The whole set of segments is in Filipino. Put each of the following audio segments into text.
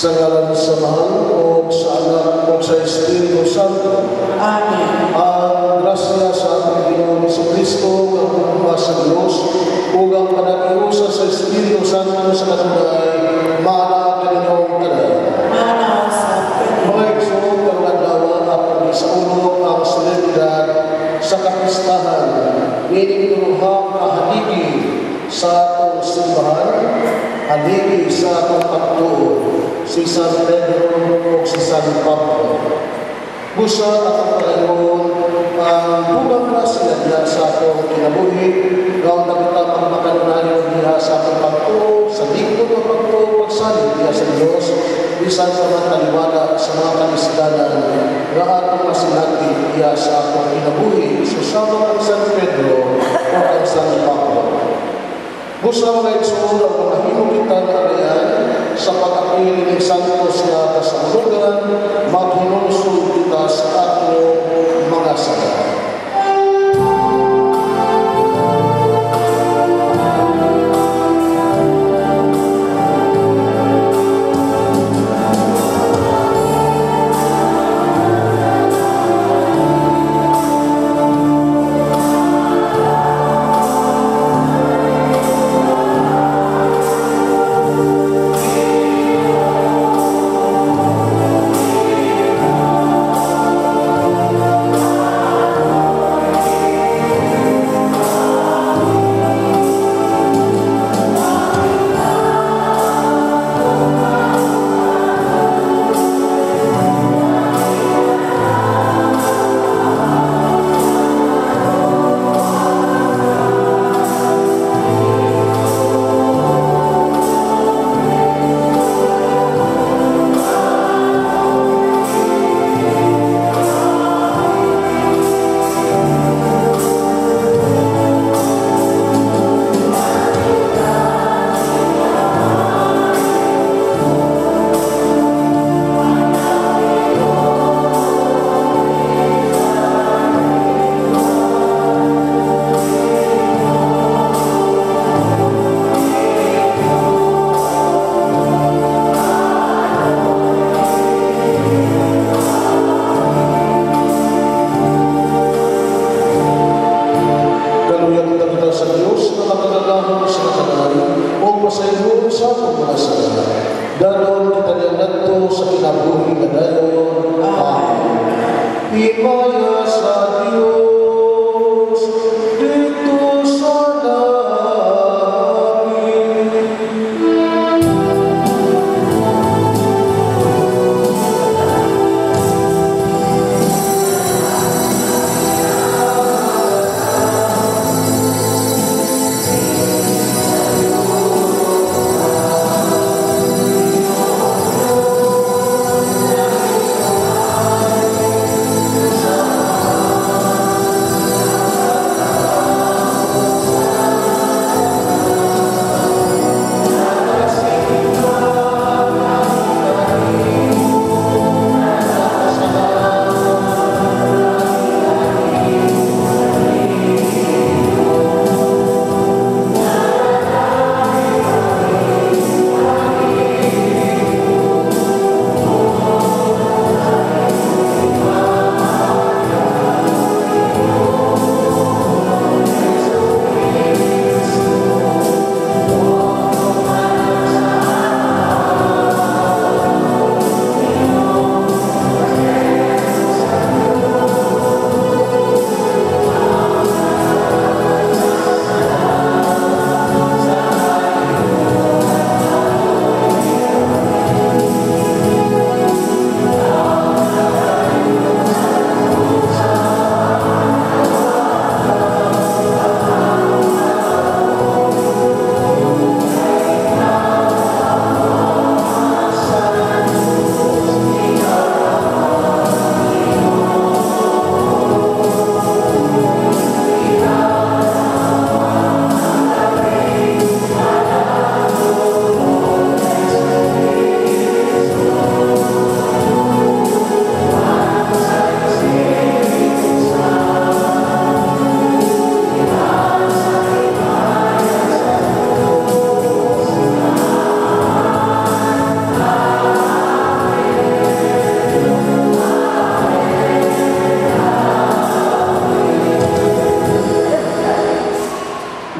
Sa ngalan sa Mahal o sa Anak o sa Espiritu Santo. Amen. Ang grasya sa ating Panginoon Jesucristo, ang pagmamahal sa Diyos, ug ang panagiusa sa Espiritu Santo sa katunay, maana kaninyong tanan. Mana sa Mga igsoon, pagladlaw at isaulog ang solemnidad sa kapistahan, minigduruhang kahaligi sa atong simbahan, haligi sa atong pagtuo, si San Pedro o si San Pablo. Busa at pagkaroon ang bunang grasya niya sa atong kinabuhi, ngayon na kita ang makanunayon niya sa atong pagtuo, sa digdo ng pagtuo, pagsalit niya sa Diyos, bisan sa mga taliwala sa mga kalisdanan, nga atong masinati niya sa atong kinabuhi, susama ang San Pedro o ang San Pablo. Busa mga igsoon ang pagkahimo kita na arayan sa pag-apili ng Santos na kasahulugan, maghinusod kita sa atong mga sala.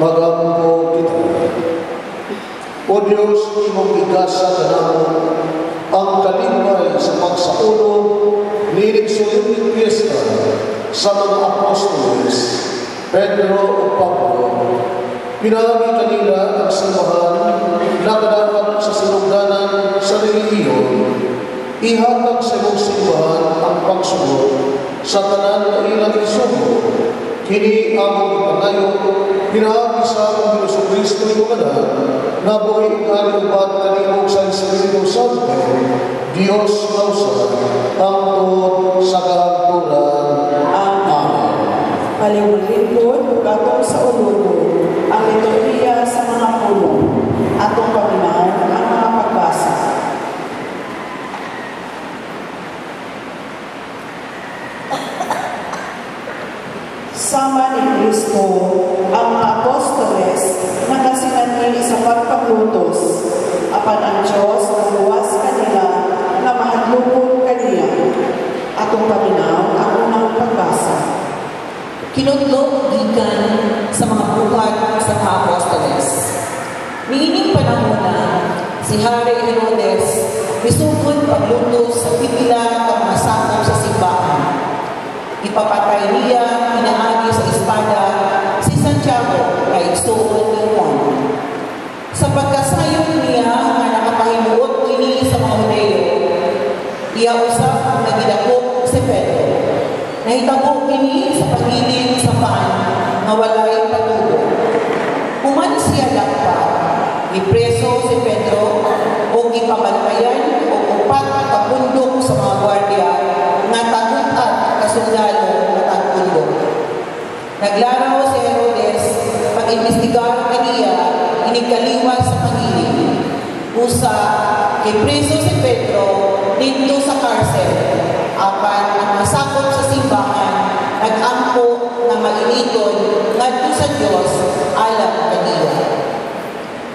Magampo kita. O Diyos, imong igasa kanamo ang kalingay sa pagsaulo nining solemne fiesta sa mga apostoles, Pedro o Pablo. Pinagi kanila ang simbahan na kadawat sa sinugdanan sa relihiyon. Ihatag sa imong simbahan ang pagsunod sa tanan na ilang isugo. Kini among ipangayo, pinagi sa among Diyos Kristo ito kada, na buhay kaliubat kanimong sa Espiritu Santo, Diyos nausa, ang tuod sa kahagturan. Amen. Paliwalin po, gatong sa ulugo, ang liturhiya sa mga pulo, atong paminaw ang mga pagbasa. Sama ni Kristo ang mga apostoles na kasinanili sa pagpaglutos, apan ang Diyos nagluwas kanila na mahadlukon kaniya. Atong paminaw ang unang pagbasa. Kinudlok gikan sa mga buhat sa mga apostoles. Niining panahon na si Hari Herodes misugod paglutos sa pipila ng mga sakop sa simbahan. Ipapatay niya inaagi sa espada si Santiago kay igsuon ni Juan. Sa pagkasayon niya nga nakapahimuot kini sa mga Hudeo, iya usap na gidakop si Pedro. Nahitabo kini sa pagiling sa paan nga walay patubo. Human siya lakpa, ipreso si Pedro o ipabantayan o upat at bundok sa mga gwardiya nga tagutat kasundalo at tagpundok. Naglaraw si Herodes pag-imbestigar kaniya inigkaliwas sa pagiling. Usa, ipreso si Pedro dito sa karsel. Apan ang masakop sa simbahan nag-ampo na mainiton ngadto sa Dios alam kaniya.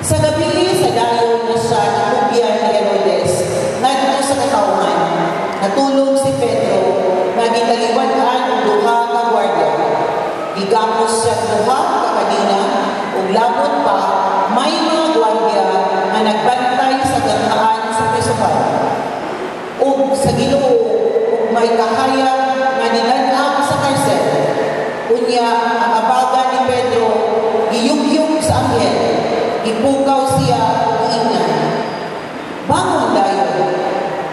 Sa gabi sa dayon na siya nakubyan ni Herodes ngadto sa katawhan, natulog si Pedro na gitaliwan-an ang duha ka gwardiya. Gigamos siya duha ka kadina ug labot pa may mga gwardiya na nagbantay sa ganghaan sa prisuhan. Ug sa Ginoo may kahayag nga nilan-ab sa karsel. Unya ang abaga ni Pedro giyugyug sa anghel, ipukaw siya ug ingnan. Bangon dayon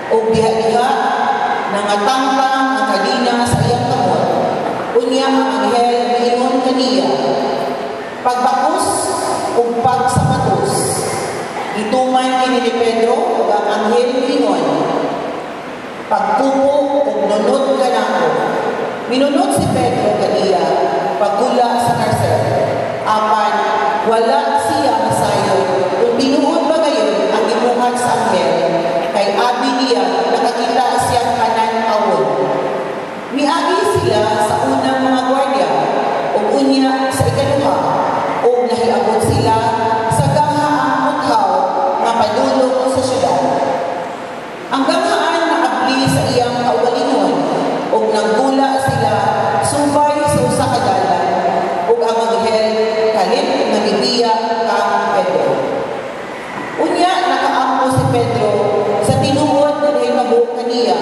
ug diha-diha nangatangtang ang kadina sa iyang kamot. Unya ang anghel giingon kaniya, pagbakos ug pagsapatos. Ituman kini ni Pedro ug ang anghel giingon, pagtupo ug nunod ka nako. Minunod si Pedro kaniya pagula sa karsel. Apan wala siya masayon kung tinuod ba gayon ang gibuhat sa anghel, kay abi niya nakakita siyang kanan-awon. Miagi sila sa unang mga gwardiya ug unya sa ikaduha ug nahiabot sila sa ganghaang muthaw nga padulong sa syudad. Ang ganghaan naabli sa iyang kawalingon ug naggula sila subay sa usa ka dalan ug ang anghel kalit nga gibiya kang Pedro. Unya nakaampo si Pedro sa tinuod nga nahitabo kaniya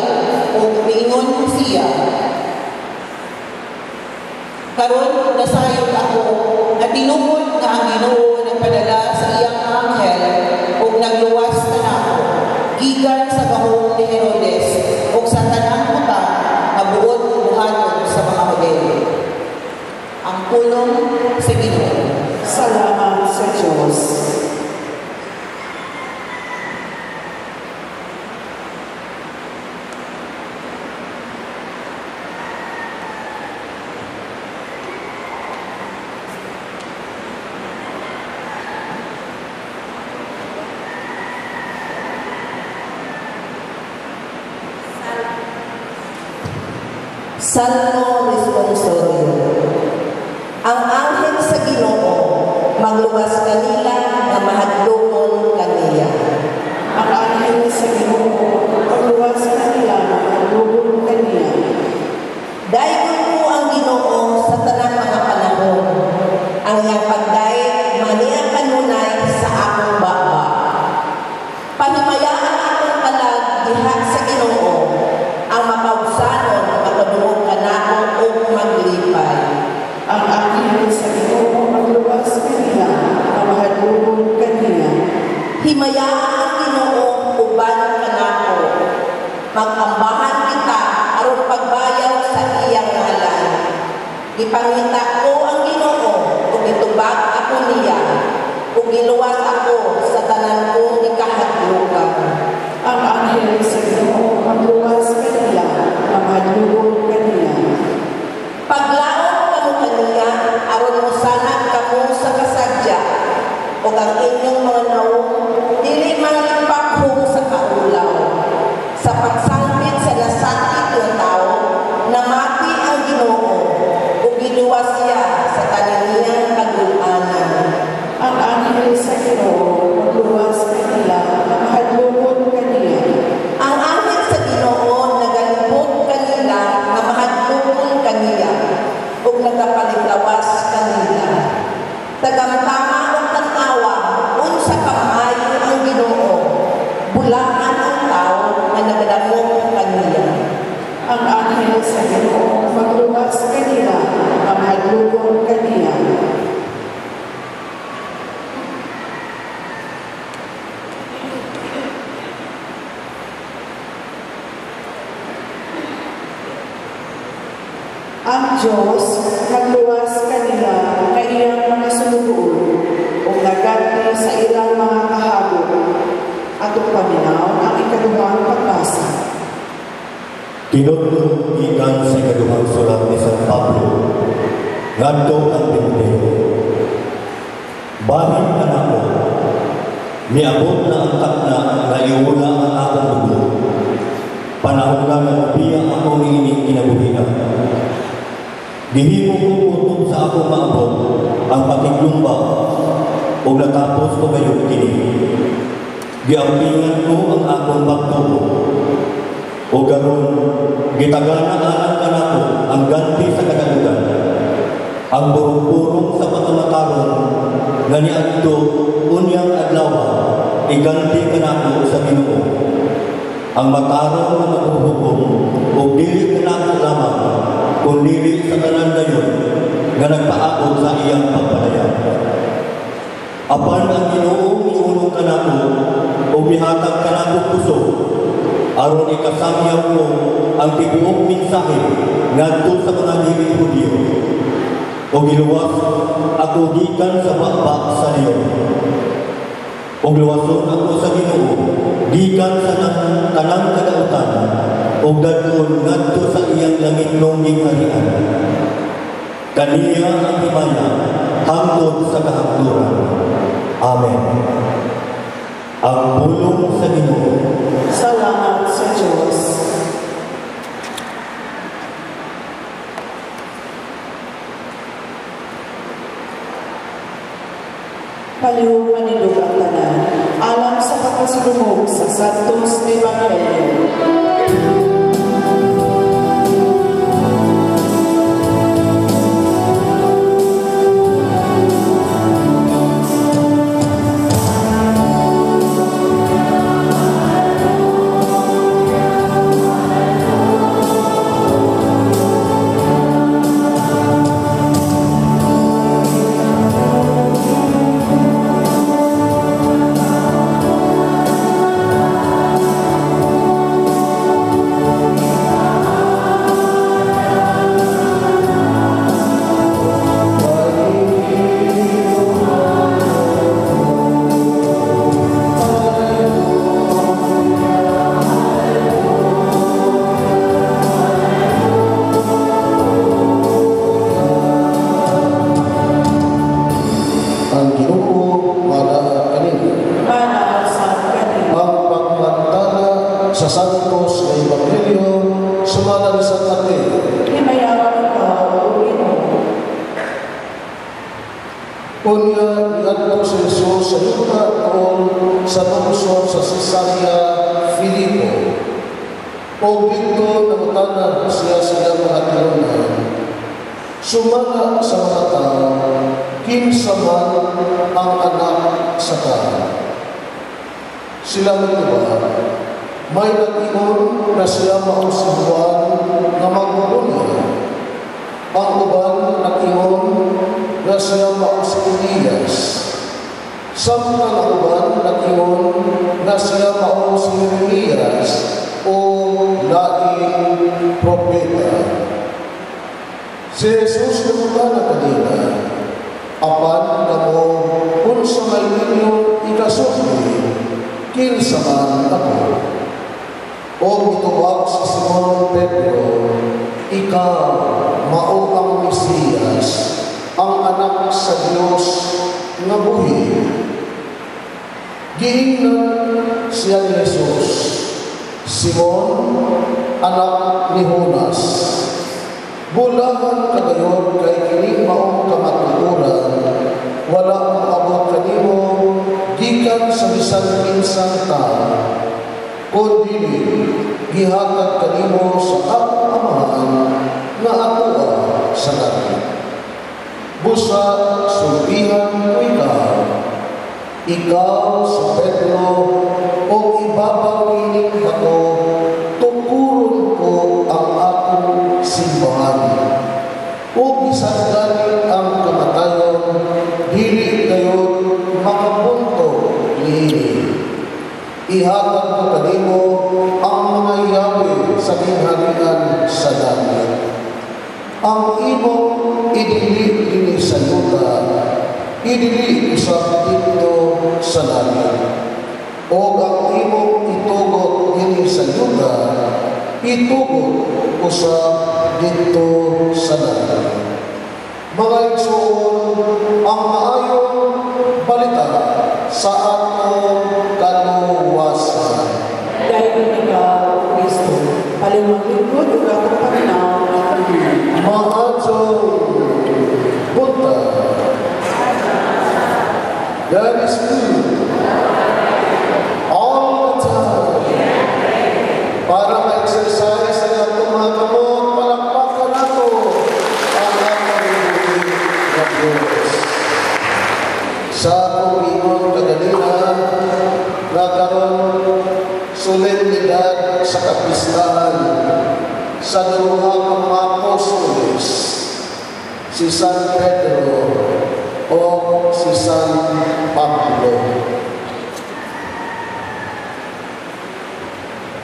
ug miingon siya, karon nasayod ako nga tinuod nga ang Ginoo nagpadala sa iyang anghel ug nagluwas na nako gikan sa gahom ni Herodes ug sa tanang kuta nga buot buhaton sa mga Hudeo. Ang pulong sa Ginoo. Salamat sa Diyos. Salmo Responsorio. Ang anghel sa Ginoo magluwas kanila nga mahadlokon kaniya. Ang anghel sa Ginoo magluwas kanila nga mahadlokon kaniya. Dayon ko ang Ginoo sa tanang mga panahon. Ang iyang pagdayon Himayaan ang Ginoo uban kanako. Magambahan kita aron pagbayaw sa iyang ngalan. Gipangita ko ang Ginoo ug gitubag ako niya ug giluwas ako sa tanan kong ikahadlukan. Ang anghel sa Ginoo magluwas kanila, mamahadlugod kanila. Paglaot kamo kaniya aron mosanad kamo sa kasadya ug ang inyong mga naong dili man ipakhong sa kaulaw. Sa pagsambit sa nasakit nga tao, namati ang Ginoo ug giluwas siya sa kaniyang kagul-anan. Ang anghel sa Ginoo magluwas kanila, mamahadlugod kanila. Ang anghel sa Ginoo nagalibot kanila nga mahadlokon kaniya ug nagapalilawas kanila. Tagamtama ug tan-awa unsa kamayo ang Ginoo. Bulaan ang tao nga nagadamog kaniya. Ang anghel sa Ginoo magluwas kanila, mamahadlugod kanila. Ang Diyos magluwas kanila kay iyang mga sunugoon o naganti sa ilang mga kahabog at paminaw ang ikaduhang pagbasa. Tinutulog ikan sa ikaduhang sulat ni San Pablo, ngadto ang Timoteo. Bahin anak ko, miabot na ang takna na iula ang akong dugo. Panahon na nagbiya ako ni ining kinabuhian. Gihimo ko putok sa akong maabot ang pakiglumba o natapos ko kayo kini. Giampingan ko ang akong pagtubo o garon gitagana-anan ka nako ang ganti sa kadalugan. Ang burong-burong sa patamataron nga niadto unyang adlaw iganti ka nako sa Ginoo. Ang matarong na maghuhukom o dili ka nako lamang kung dili sa tanan gayon nga nagpaabot sa iyang pagpalaya. Apan ang Ginoo miulong ka nako o mihatag ka nako puso aron ikasamyaw mo ang tibuok mensahe ngadto sa mga dili Hudyo o giluwas ako gikan sa bakbak sa Leon o luwason ako sa Ginoo gikan sa tanang kadautan o dadon ngadto sa iyang langitlong gingharian. Kaniya ang himaya hangtod sa kahapturan. Amen. Ang pulong sa Ginoo. Salamat sa Diyos. Palihog manilog ang tanan, alam sa pagkasulumog sa Santos Evangelio. Unya niadto si Jesus sa yuta noon sa lungsod sa Cesarea Filipo. O dito nangutanan siya sa iyang mga tinunan. Sumala sa mga tao, kinsa man ang anak sa tao. Sila mga may nag-ion na siya mao si Juan na magmumunya. Ang uban nag-ion na siya mao si Elias. Samtang ang uban nag-ingon na siya mao si Jeremias o laing propeta. Si Jesus namutan na kanina, apan na mo kung sa may inyo ikasuhi, kinsa man ako. O mitubag si Simon Pedro, ikaw mao ang Mesiyas, ang anak sa Diyos nga buhi. Giingnan siya ni Jesus, Simon, anak ni Jonas, bulahan kagayon kay kini maong kamatuoran, wala mong abot kanimo gikan sa bisan kinsang tao, kundi gihatag kanimo sa Amahan nga atoa sa langit. Busa sulbihan ko ikaw sa Pedro o ibabaw ining bato, tukuron ko ang akong simbahan. O bisan galing ang kamatayon, dili gayon makapunto niini. Ihatag ko kanimo ang mga yawi sa ginharian sa langit. Ang imong idili ini sa yuta, idili usab dito sa langit. O ang imong itugot ini sa yuta, itugot usab dito sa langit. Mga igsoon, ang maayong balita sa atong kaluwasan. Dahil ikaw, Kristo, paliwang lingkod ug atong Panginoon at Panginoon. Maadtong punta. God is good all the time. Para ma-exercise ang atong mga kamot, palakpakan nato ang atong buhay na Diyos. Sa akong ingon kaganina, nagkaroon solemnidad sa kapistahan sa duha ka mga apostoles, si San Pedro o si San Pablo.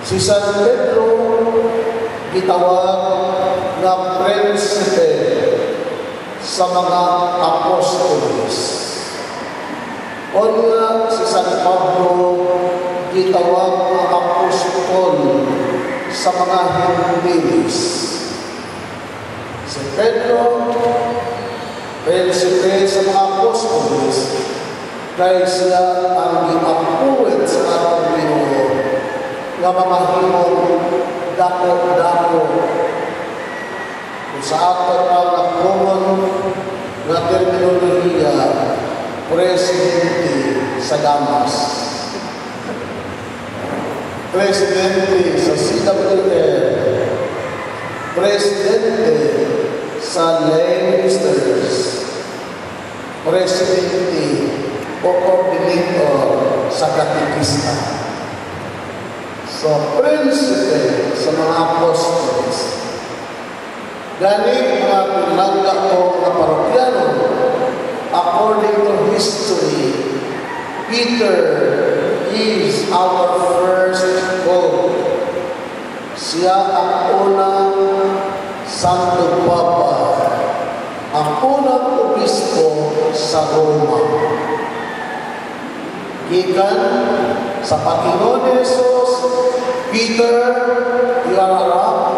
Si San Pedro gitawag na prinsipe sa mga apostoles. O nga si San Pablo gitawag na apostol sa mga Hindilis. Si Pedro, prinsipe sa mga apostoles, kaya siya ang gi-appoint sa atong Ginoo nga mamahimong dako-dako kung sa aton ang common nga terminolohiya, presidente sa Damas, presidente sa CWL, presidente sa Leinsters, presidente o coordinator sa katikista. So, prinsipe sa mga apostoles. Gani mga pinagka ko na parokyano, according to history, Peter is our first pope. Siya ang unang Santo Papa, ang unang obispo sa Roma. Gikan sa Panginoon Jesus, Peter, you are a rock,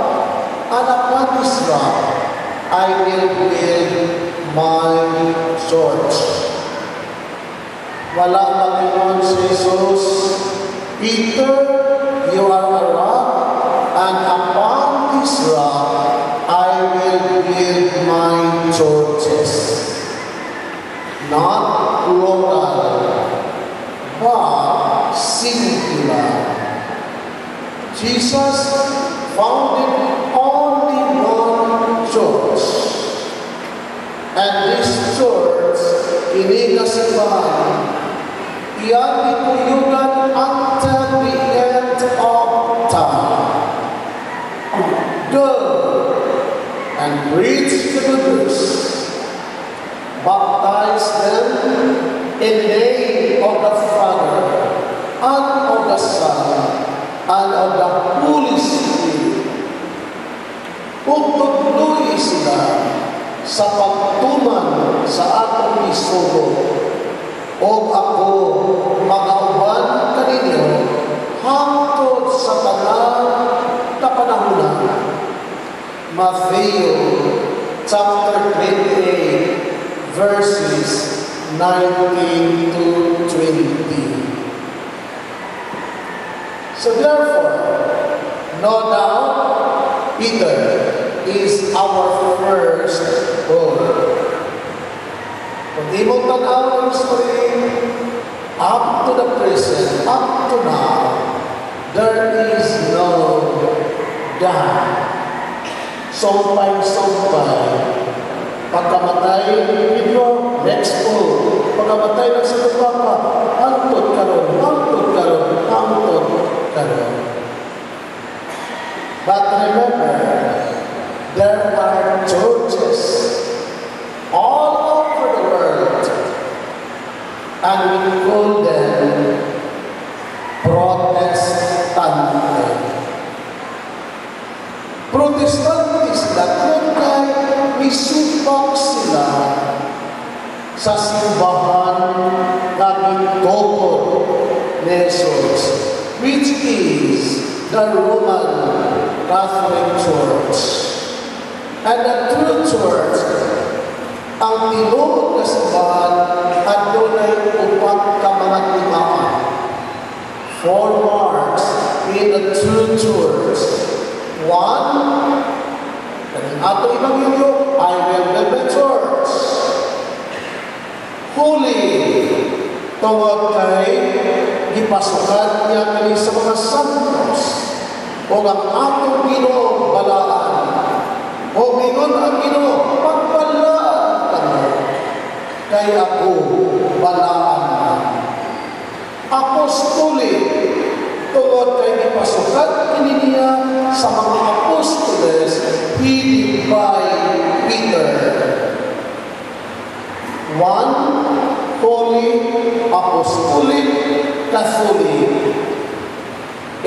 and upon this rock, I will build my church. Wala Panginoon si Jesus, Peter, you are a rock, and upon this rock, I will build my churches. Not plural, but singular. Jesus founded only one church. And this church, inigasimbahan, iyan ituyugan until the end of time. Go and preach the good news. Baptize them in the name of the Father, and of the Son, and of the Holy Spirit. Kung tugnuy sila sa pagtuman sa atong isugo, o ako mag-auban kaninyo hangtod sa tanan kapanahunan. Matthew chapter 28 verses 19 to 20. So therefore, no doubt, Peter is our first born. Kung di mo tanaw ang story, up to the present, up to now, there is no doubt. Sompay, pagkamatay, ito, next po, pagkamatay ng sa Papa, hangtod karon. But remember, there are churches all over the world, and we call them Protestant. Protestantis na kung isubak sila sa simbahan ng Tokod ni Jesus, which is the Roman Catholic Church. And the true church, ang tinuod na simbahan at doonay upat ka mga timaan. 4 marks in the true church. 1, ato Ebanghelyo, I will build the church. Holy, tungod kay gipasukan niya kini sa mga santos, o ang atong Ginoo balaan, o mingon ang Ginoo, pagbalaan kamo, kay ako balaan. Apostoli, tungod kay gipasukan kini niya sa mga apostoles, headed by Peter. 1, Holy, Apostolic, Catholic.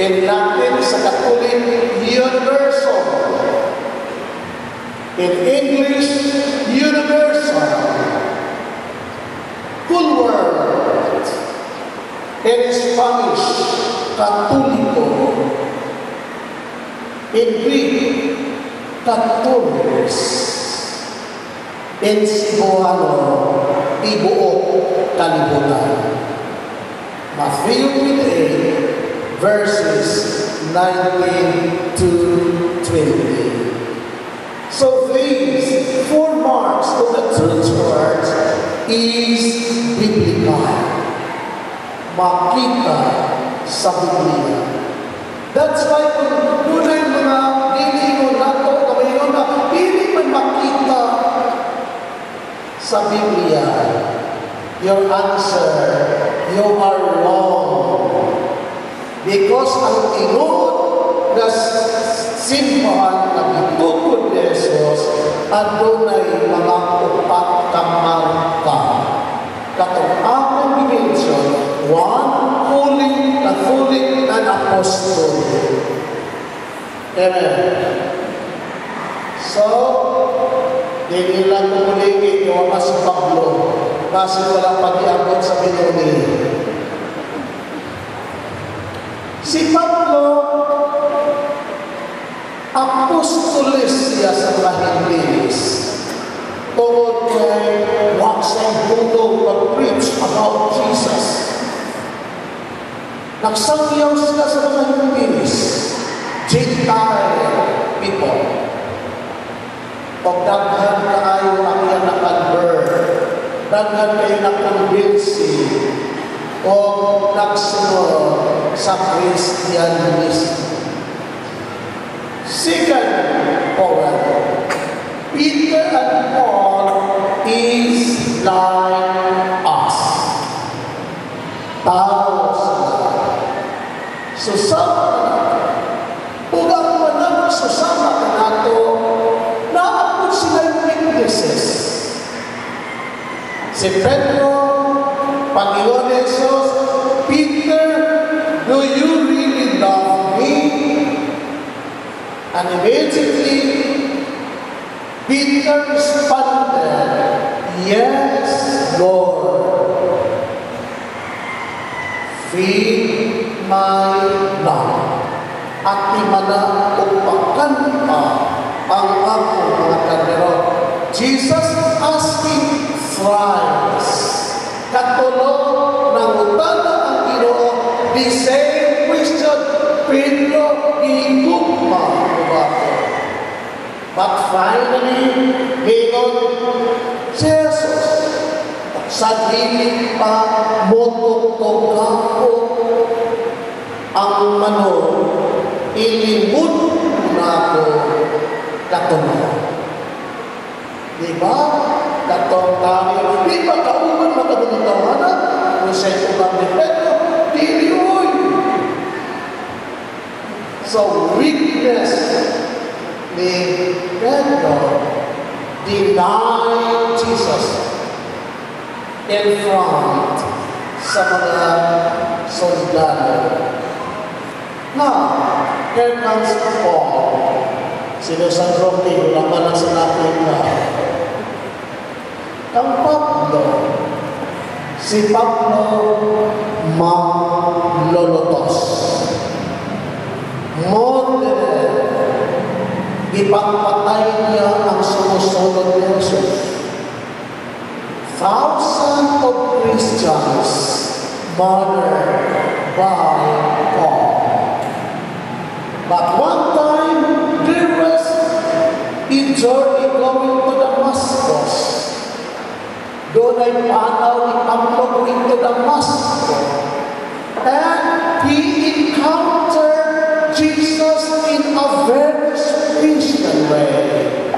In Latin, sa Catholic, universal. In English, universal. Full world. In Spanish, Katoliko. In Greek, Catholics. In Cebuano, Ibuok, Kalibutan. Matthew 28, verses 19 to 20. So these 4 marks of the true church is biblical. Makita sa Biblia. That's why kung tunay mga dili nato, kamayon na, hindi man makita sa Biblia, your answer, you are wrong. Because ang tinuod na simbahan na bitukod ni Jesus, adunay mga upat ka marka. Katong akong dimension, 1, Holy, Catholic, and Apostolic. Amen. So, hindi lang kumuligi yung mas Pablo kasi walang pag-iabot sa Binoni. Si Pablo, apostoles siya sa Mahindinis. Tungod kay waksang tutong mag-preach about Jesus. Nagsangyaw sila sa mga Mahindinis, Gentile people. Pag daghan kaayo ang iyang na-convert, daghan kayo na-convince o nagsunod sa Christianism. Second point, Peter and Paul is like us. Tao sila. Susama na. Ugang manang susama na nato, naapod sila witnesses. Si Pedro, Panginoon Jesus, Peter, do you really love me? And immediately, Peter responded, yes, Lord. Feed my lamb, at imana upakan pa ang akong mga kardero. Jesus asking thrice. Katulog ng utana ang Ginoo, the same question, Pedro, gigugma ko. But finally, ngayon, si Jesus, sa dilim pa motok-tokako ang manok, ilimod na ako katulog. Diba? Katong tayo, di ba kauman makabunitawanan? Kung sa'yo kubang ni Pedro, diliyoy. So, weakness ni Pedro denied Jesus in front sa mga soldado. Now, here comes Paul. Sinusandro Tito, laman lang sa natin na ang Pablo, si Pablo manlolotos. Modern, ipagpatay niya ang sumusunod ni Jesus. Thousands of Christians murdered by Paul. But one time, there was a journey going to Damascus. Doon ay panaw ni Pablo going to Damascus. And he encountered Jesus in a very special way.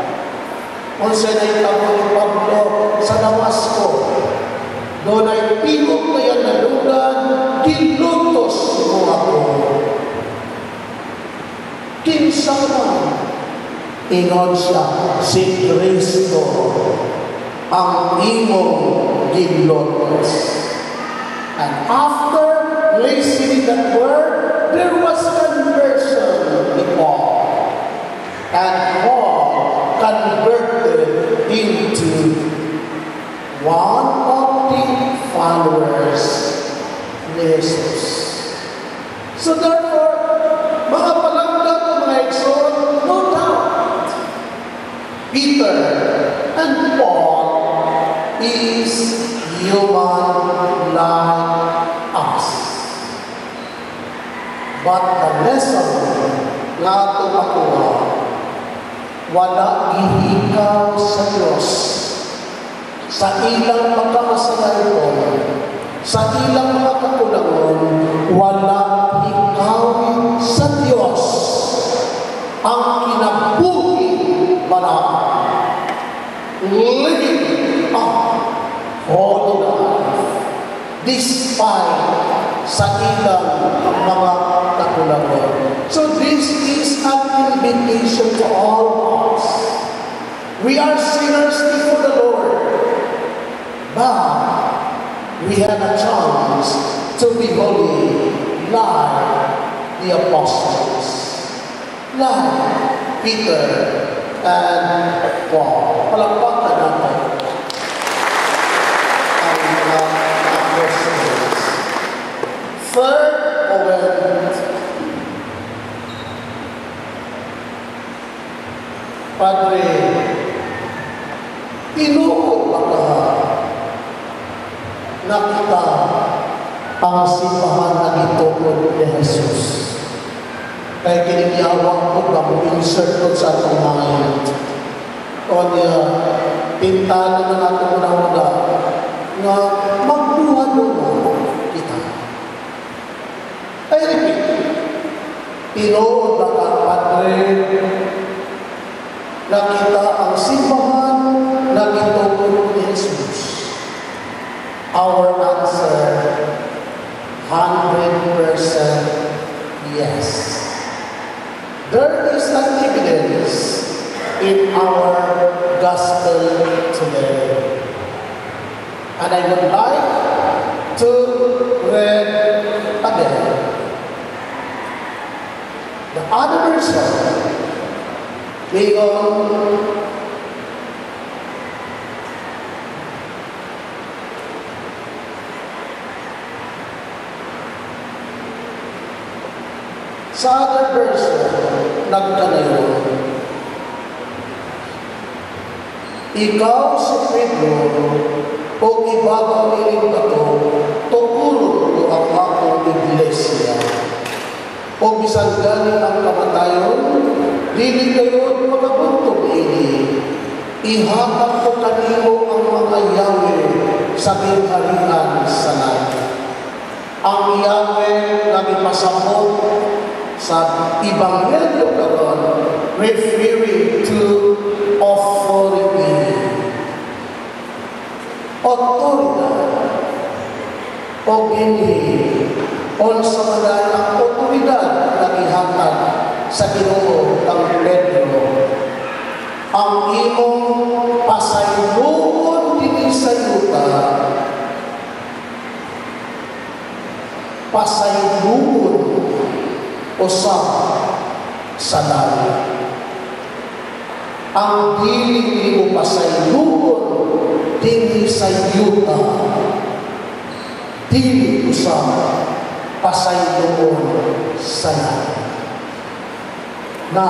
Kung saan ay tamo ni Pablo sa Damasco, doon ay pigok na yan na lugan, dilutos mo ako. Kinsa man, ingon siya, si Kristo, ang imong dilutos. And after listening that word, there was conversion in Paul. And Paul converted into one of the followers ni Jesus. So therefore, mga palanggang o mga exon, no doubt, Peter and Paul is human like us. But the lesson nga ito makuha, wala gihikaw sa Diyos sa ilang pagkakasalayon, sa ilang mga kakulangon, wala hikawin sa Diyos ang kinabuhi banal. Living a holy life despite sa ilang mga kakulangon. So this is an invitation to all of us. We are sinners before the Lord, but we have a chance to be holy like the apostles, like Peter and Paul. Palakpakan natin ang mga apostles. Third point, Padre, tinuod ba ka na kita ang simbahan na gituod ni Jesus? Kaya kinigiyawang ko na insert ko sa atong mind. O niya, pintado na natin muna-muna na magbuhat-buhat kita. I repeat, tinuod ba ka, Padre, na kita ang simbahan na gituod ni Jesus? Our answer, 100% yes. There is an evidence in our gospel today. And I would like to read again. The other version, ngayon, sa other version, nagkanayon, ikaw si Pedro, o ibabaw iling bato, tukulog ko ang akong iglesia. O bisan gani ang kamatayon, dili kayo magabuntog ini. Ihatag ko kanimo ang mga Yahweh sa ginharian sa langit. Ang Yahweh na ipasabot sa Ebanghelyo karon, referring to authority. Otoridad o ginhi o sa mga ang otoridad na ihatag sa Ginoo ng Pedro. Ang imong pasayloon din sa yuta, pasayloon usap sa langit. Ang dili mo pasayloon din sa yuta, dili usap pasayloon sa langit. Na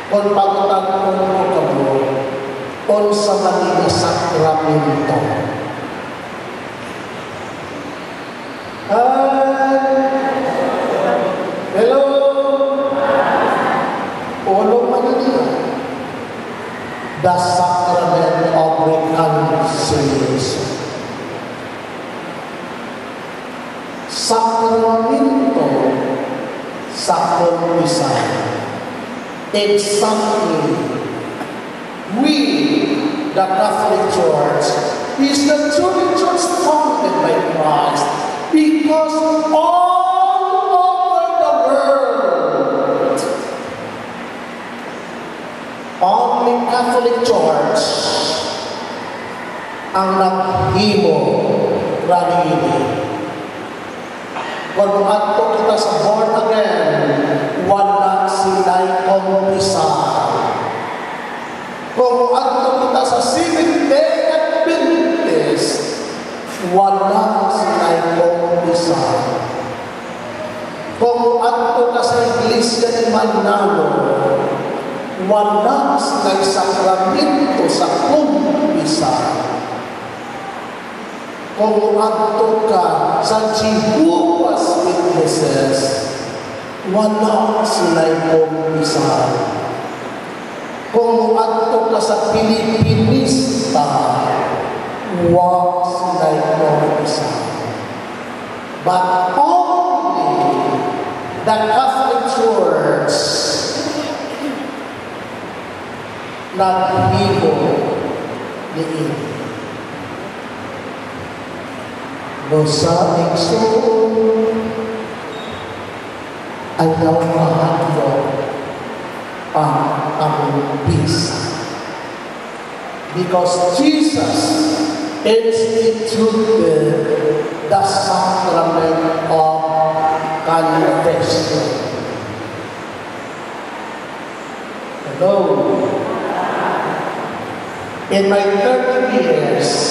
kung pagtatapon mo kamo on sa Manila Sakramento. Hello! Ulong Manila. The Sacrament of Reconciliation. Sakramento sa kumpisan. Exactly. We, the Catholic Church, is the truly church founded by Christ because all over the world, only Catholic Church ang naghimo ranini. Kung ato kita sa born again, wala sila'y kumpisan. Kung ato kita sa Seventh-day Adventist, wala sila'y kumpisan. Kung ato ka sa Iglesia ni Manalo, wala sila'y sakramento sa kumpisan. Kung ato ka sa Jehovah's Witnesses, wala sila'y kumpisan. Kung ato ka sa Pilipinista, wala sila'y kumpisan. But only the Catholic Church naghibo ni Ina. Sa Exod, ayaw mahalo ang aming bisa. Because Jesus instituted the sacrament of confession. Hello. In my 30 years,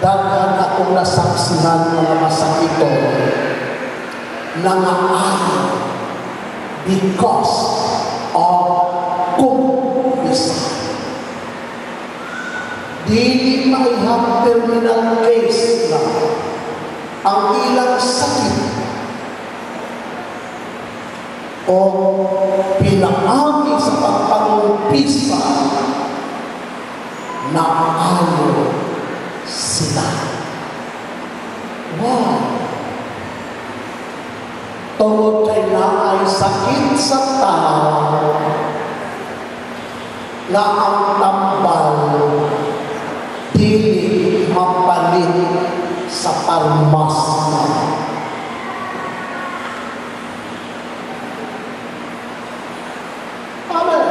daghan akong nasaksihan mga masakito nangaayon because of kumpisan. Dili maihang terminal case na ang ilang sakit o pinaami sa pagpangumpisa na ayaw sila. Wow! Tungod kay na ay sakit sa tao na ang tambal dili mapalit sa parmasya. Amen.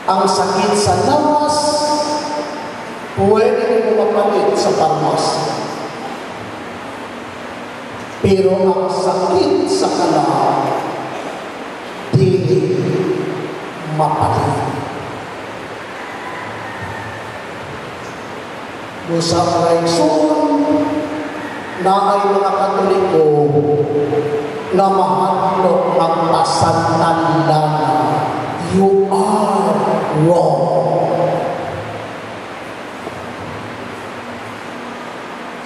Ang sakit sa lawas Pwede mo mapalit sa parmas. Pero ang sakit sa kalam, dili mapalit. Sa Raison, na ay mga Katoliko na mahadlok ang pasantalan. You are wrong.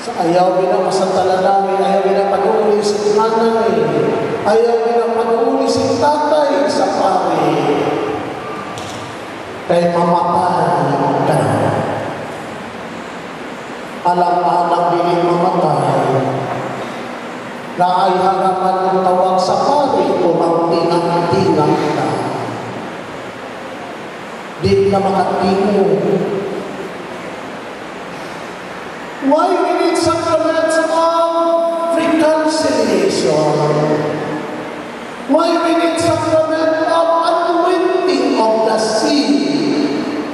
Sa ayaw na masantalan namin, ayaw na pag-uuli si nanay, ayaw na pag-uuli si tatay sa pare, kay mamatay ka na. Alam-alam din mamatay na ay harapan ng tawag sa pari o magtinang-tinang na. Di na makatingo. Why we need sacraments of reconciliation? Why we need sacrament of anointing of the sea?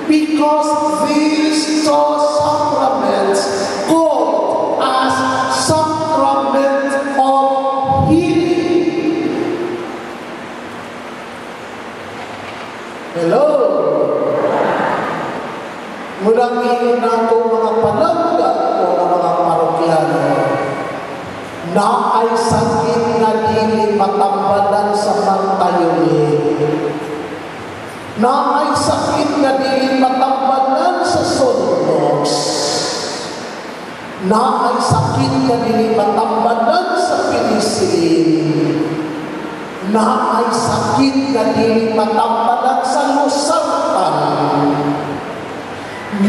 Because these two sacraments called as sacrament of healing. Hello? Mulang iyon na itong mga palangga o mga parokyano na ay sakit na dili matambalan sa pantayunin, na ay sakit na dili matambalan sa sulnos, na ay sakit na dili matambalan sa penicillin, na ay sakit na dili matambalan sa losartan,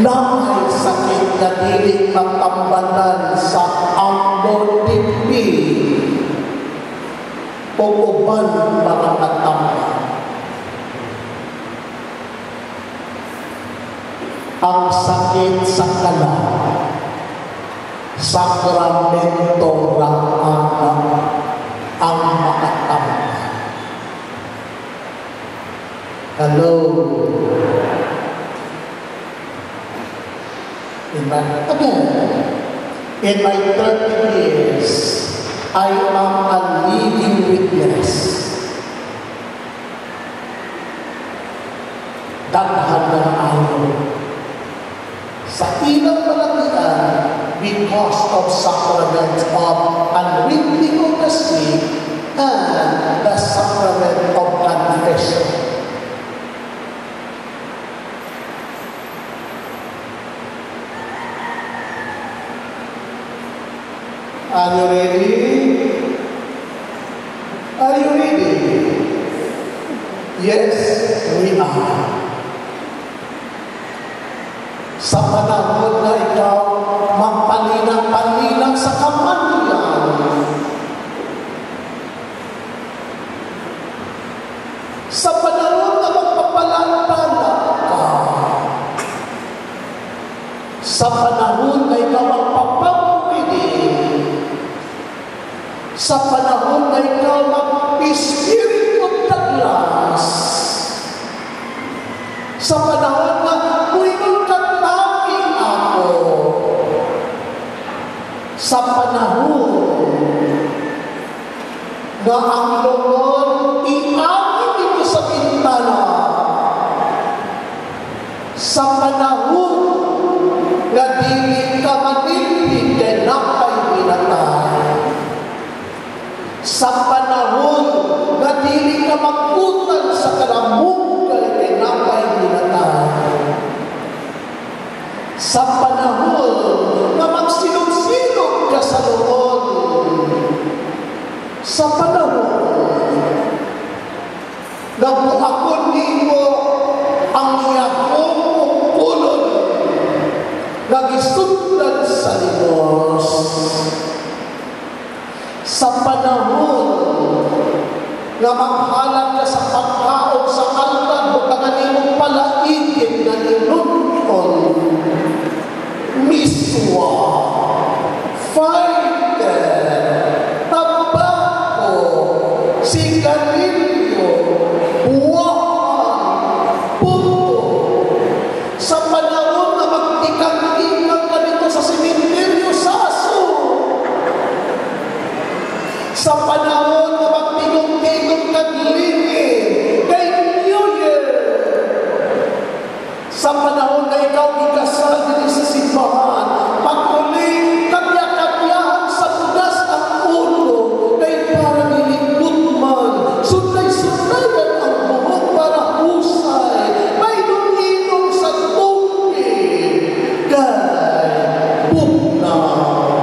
na ay sakit na dili matambalan sa amlodipin o uban mga katamba. Ang sakit sa kalam, sakramento ng anak ang makatamba. Hello? Again, in my 30 years, I am a living witness. Daghan ng ayaw sa ilang malatian because of sacrament of anointing of the sick and the sacrament of confession. Are you ready? Are you ready? Yes, we are. Sa panahon na ikaw magpalinang-palinang sa kamalian, sa panahon na magpapalantala ka, sa panahon na ikaw magpapapumili, sa panahon na ikaw mag-Espiritu Taglas, sa panahon na uwinon ka tanging ako, sa panahon na ang lungod iangin dito sa bintana, sa panahon na dili ka manindig kay napay binatay, sa panahon na dili ka magputan sa kalamungkal kay napay binatay, sa panahon na magsilog-silog ka sa loob, sa panahon na buhakon nimo ang iyakong pulon nagisundan sa Diyos, sa panahon na maghalag ka sa pagkaon sa altar o kaganimong palaigin na ninunon, miswa, fighter, tabako, sigarilyo, buwahan, punto, sa panahon na magtikang kay Bugnaw.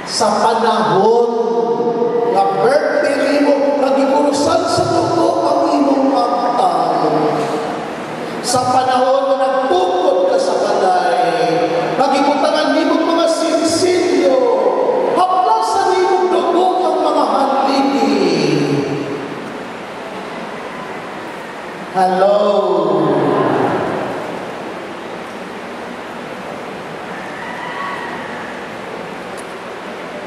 Sa panahon nga birthday mo, nagigurusan sa tuto ang imong pagtan. Sa panahon na nagtukod ka sa balay, nagikutangan nimong mga sinsilyo, haplasan nimong dugo ang mga haligi. Hello.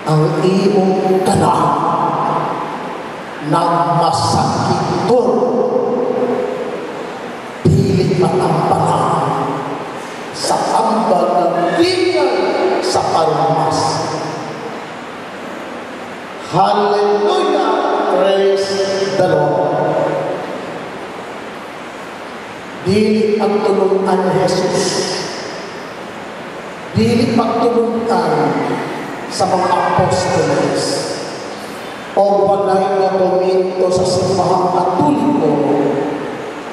Ang imong tanan nagmasakiton, dili matambalan sa ambag ng tingnan sa parmas. Hallelujah! Praise the Lord. Dili ang tulungan ni Jesus. Dili pagtulungan sa mga apostoles o walay na komento sa simbahang katoliko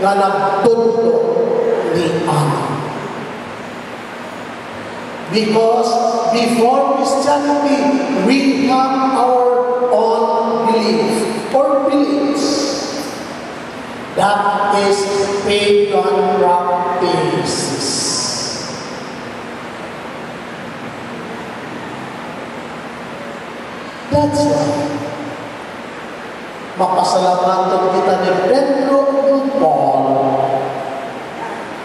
na nagtuldo ni Ana. Because before Christianity, we have our own belief or beliefs. That is pagan practices. That's why mapasalamatan kita ni Pedro ug Paul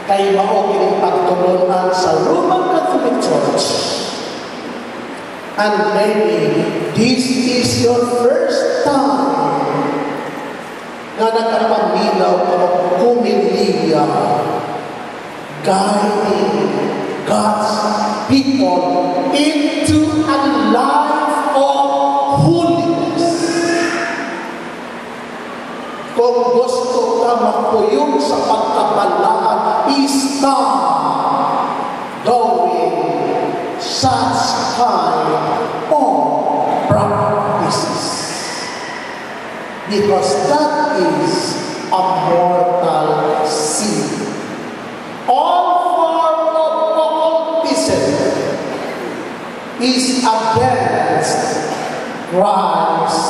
kay mao kining pagtulunan sa Roman Catholic Church. And maybe this is your first time na nagkapaminaw ka magkumiliya guiding God's people into a life of holiness. Kung gusto ka magpuyong sa pagkabalaan, stop doing such kind of practices. Because that is a mortal sin. All form of occultism is against Christ's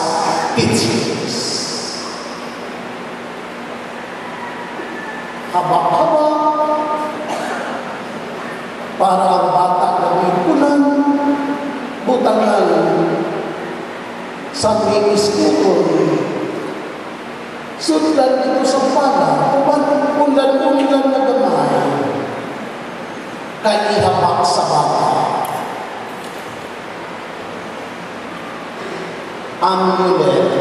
teachings. Haba-haba para ang bata na ikunan, butangan sa may iskukon. Sundan dito sa pala, undan-undan na gamay, kay ihamak sa bata. Amulet.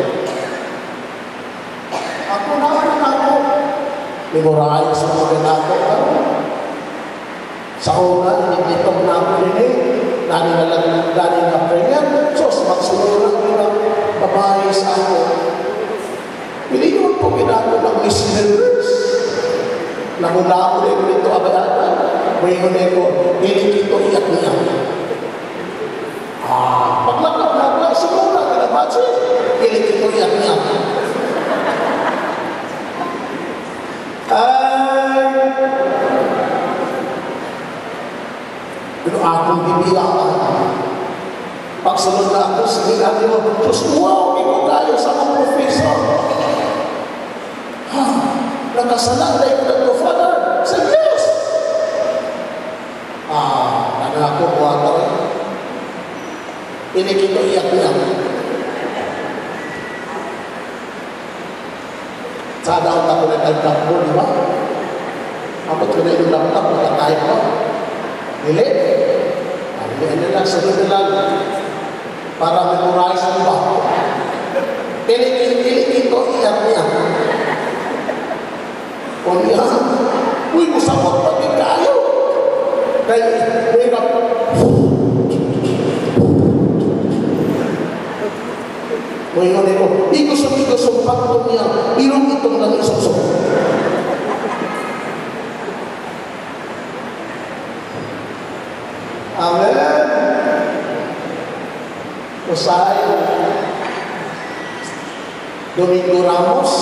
Ako na ako. Memorize sa mga nato. Sa una, inigitong na ako rin dani na prayer. So, magsunuran bilang babae sa ako. Piliyon po ginagawa ng missionaries. Namula ko rin ito abadatan. Mayroon ito, inikito iyak niya. Paglakap na ako, sinura, kinabatsi, inikito iyak niya. Pero akong bibiyakan. Pagsunod na ako, sige natin mo, Diyos, wow, ikaw tayo sa mga professor. Nakasalan na ito na Father, sa Diyos. Nangako ko ako. Inikito iyak niya. Sana ako na ko na nagtampo, di ba? Kapag ko na yung laptop, nakatayo ko. Dili? Ano na lang, sunod na lang. Para memorize mo ba? Inikito iyak niya. O niya, uy, musabot pa din kayo. Kaya, hirap. Ngayon ito, igos-igos ang pagod niya, irong itong lang isusok. Amen. Usay, Domingo Ramos.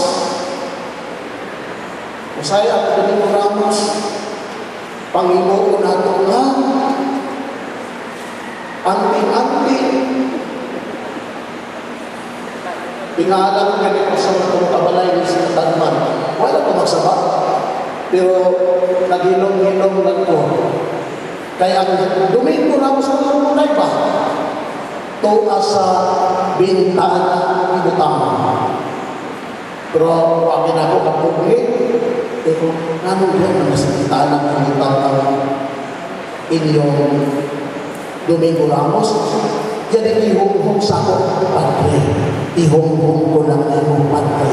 Usay ako Domingo Ramos. Panginoon nato nga, anting-anting, pinaalam ko ganito sa mga kabalay ni sa Tanman. Wala ko magsaba. Pero naghilong-hilong lang ko. Kaya ang Domingo Ramos ko lang muna ba? Tuwa sa bintana ibutang. Pero wagin ako kapuglit. Pero nanong yan ang nasa bintana ibutang ang inyong Domingo Ramos? Yan ihong-hong sa ako, Padre. Ihong-hong ko lang ihong Padre.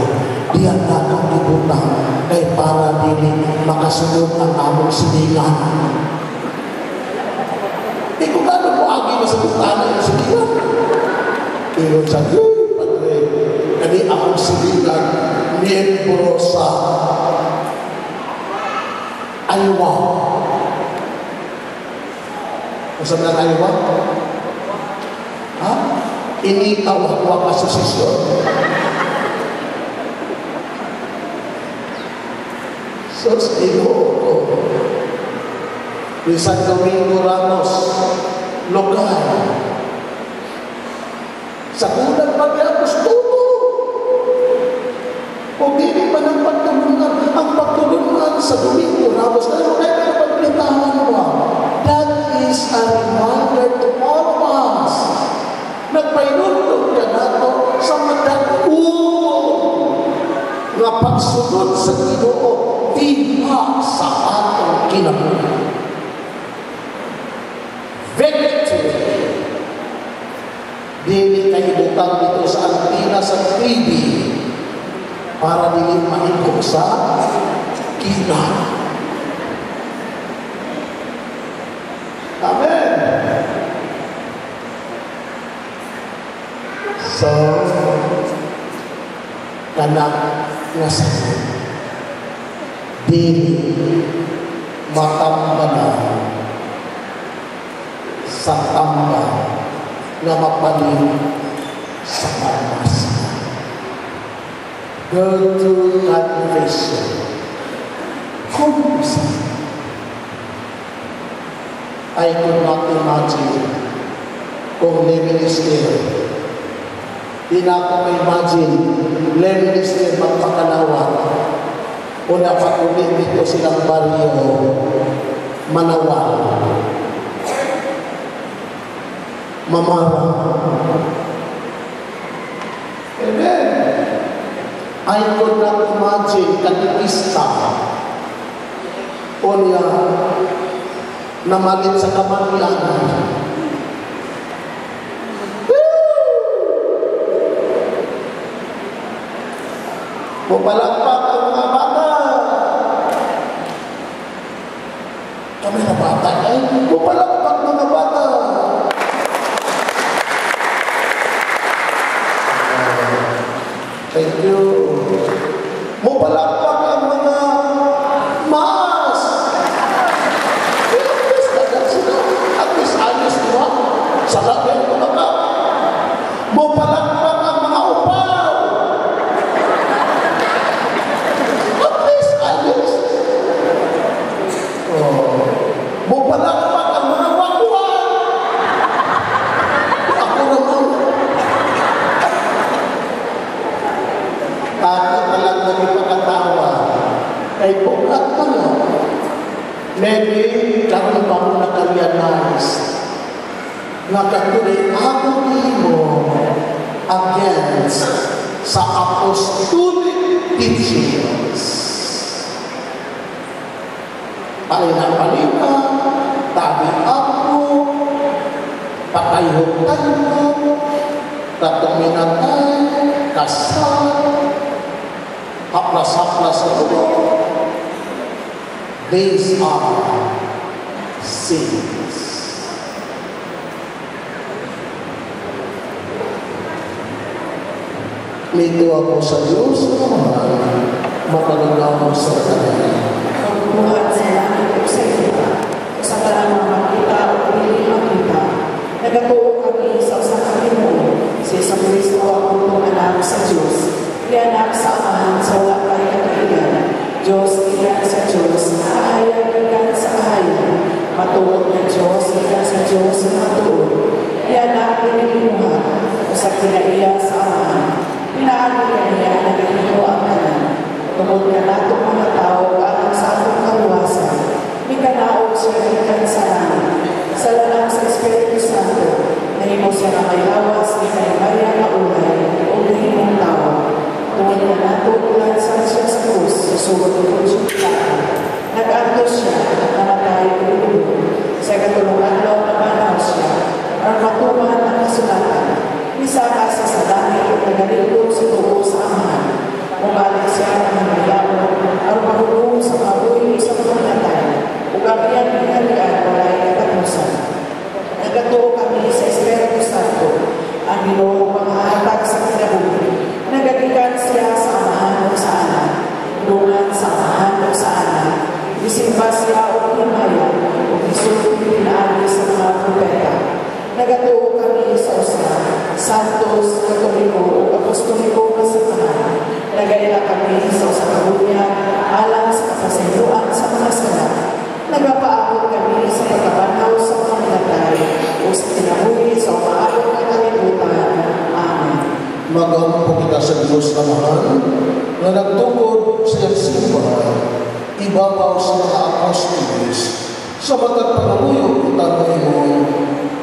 Diyan na kang ibutang kay para din makasunod ang among siningan. Di ko gano'n mo agi na sa bintana yung siningan. Iyon sa Padre, kani akong siningan, miyembro sa aywa. Kung saan na aywa? Ha? Initawag-wag asosisyon. So, sa Ginoo, ni San Domingo Ramos, lokal, sa kulang pag-apostolo, o hindi pa ng pagtulungan, ang pagtulungan sa Domingo Ramos, ano kayo na pagpintahan mo? That is a reminder to all of us. Nagpainulog ka nato sa madagong nga pagsunod sa Ginoo diha sa atong kinabuhi. Victory. Dili kayo butang dito sa antina sa TV para dili mahigog sa kina. Amen. So, kanak nga sagot, dili matambanan sa tamba na mapaling sa pamasa. Go to confession. Confession. I could not imagine kung le-minister. Di na ako ma-imagine le-minister magpakalawat o napatuloy dito silang baryo Manawal, Mamara. Amen. I could not imagine katikista o niya namalit sa kamangyan. Pupalakpak ang mga bata. Kami na bata ay pupalakpak mga bata. Thank you. Pupalakpak ang mga mas. At least ayos diba? Sa labi ang mga bata. Pupalakpak ang mga upaw. Mupalakpak ang mga wakuhan. Ako naman. Ako talang nagpapakatawa. Ay bukat pa nga. Maybe karoon pa mo na-realize na katuloy ako mo against sa apostolic teachings. Palina-palina, tabi ako, patayhutan mo, tatuminatay, kasal, haplas-haplas sa ulo. These are sins. Nito ako sa Diyos naman, makalagaw sa kanila. Pagbuhat sa langit o sa ita, sa talang mga makita o hindi makita, nagatuo kami sa usang Panginoon, si Isang Kristo ang utong anak sa Diyos, ianak sa Amahan sa wala kay kakailan, Diyos ilan sa Diyos, ahayag ilan sa ahayag, pagtuot ng Diyos, ika sa Diyos na tuon. Yan ang pinilimuha o sa kinaiya sa Amahan. Pinaagi ka niya na ganito ang kanan. Tungod ka nato mga tao alang sa atong kaluwasan. Di ka naog siya ikan sa langit. Sa lalang sa Espiritu Santo, nahimo siya na may lawas ni kay Maria Maulay o nahimong tao. Tungod ka nato ulan sa siya sa krus, susugod ko siya. Nag-antos siya, namatay ulo. Sa katulungan daw na manaw siya, ang matumahan ng kasulatan. Isaka sa sadami at nagalito sa tubo sa Amahan. Umalik siya ng mayaw, ang mahulong sa mabuhay sa mga natay. Ugabihan ng halian walay katapusan. Nagatuo kami sa Espiritu Santo, ang Ginoo panghahatag sa kinabuhi. Nagagikan siya sa Amahan o sa anak, lungan sa Amahan o sa anak. Isimba siya o himaya o isulong pinaagi sa mga propeta. Nagatuo kami sa usa, santos, katoliko o apostoliko na samahan. Nagaila kami sa usa kabunya alang sa kapasaluan sa mga sala. Nagapaabot kami sa pagkabanhaw sa mga natay o sa tinabuhi sa umaabot ng kalibutan. Amen. Mag-ampo kita sa Diyos na mahal, na nagtungkod sa iyang simbahan, ibabaw sa mga apostoles, sa matag pangaluyo kita ng imong,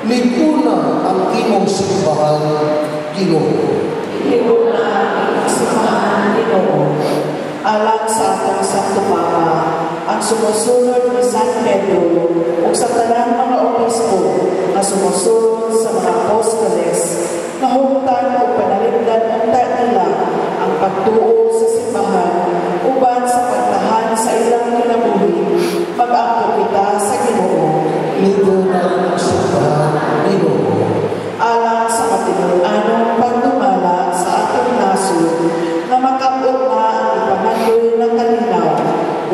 liguna ang imong simbahan, Ginoo. Liguna ang imong simbahan, Ginoo. Alang sa atong Santo Papa, ang sumusunod ni San Pedro o sa talang mga obispo na sumusunod sa mga apostoles, nahungtan o panaligdan unta nila ang pagtuo sa simbahan uban sa pagtahan sa ilang kinabuhi. Mag-angko kita sa Ginoo. Liguna ang simbahan, Ginoo. Alang sa matinulanong pagdumala sa atong nasod na makabot na ang ipamandoy ng kalinaw,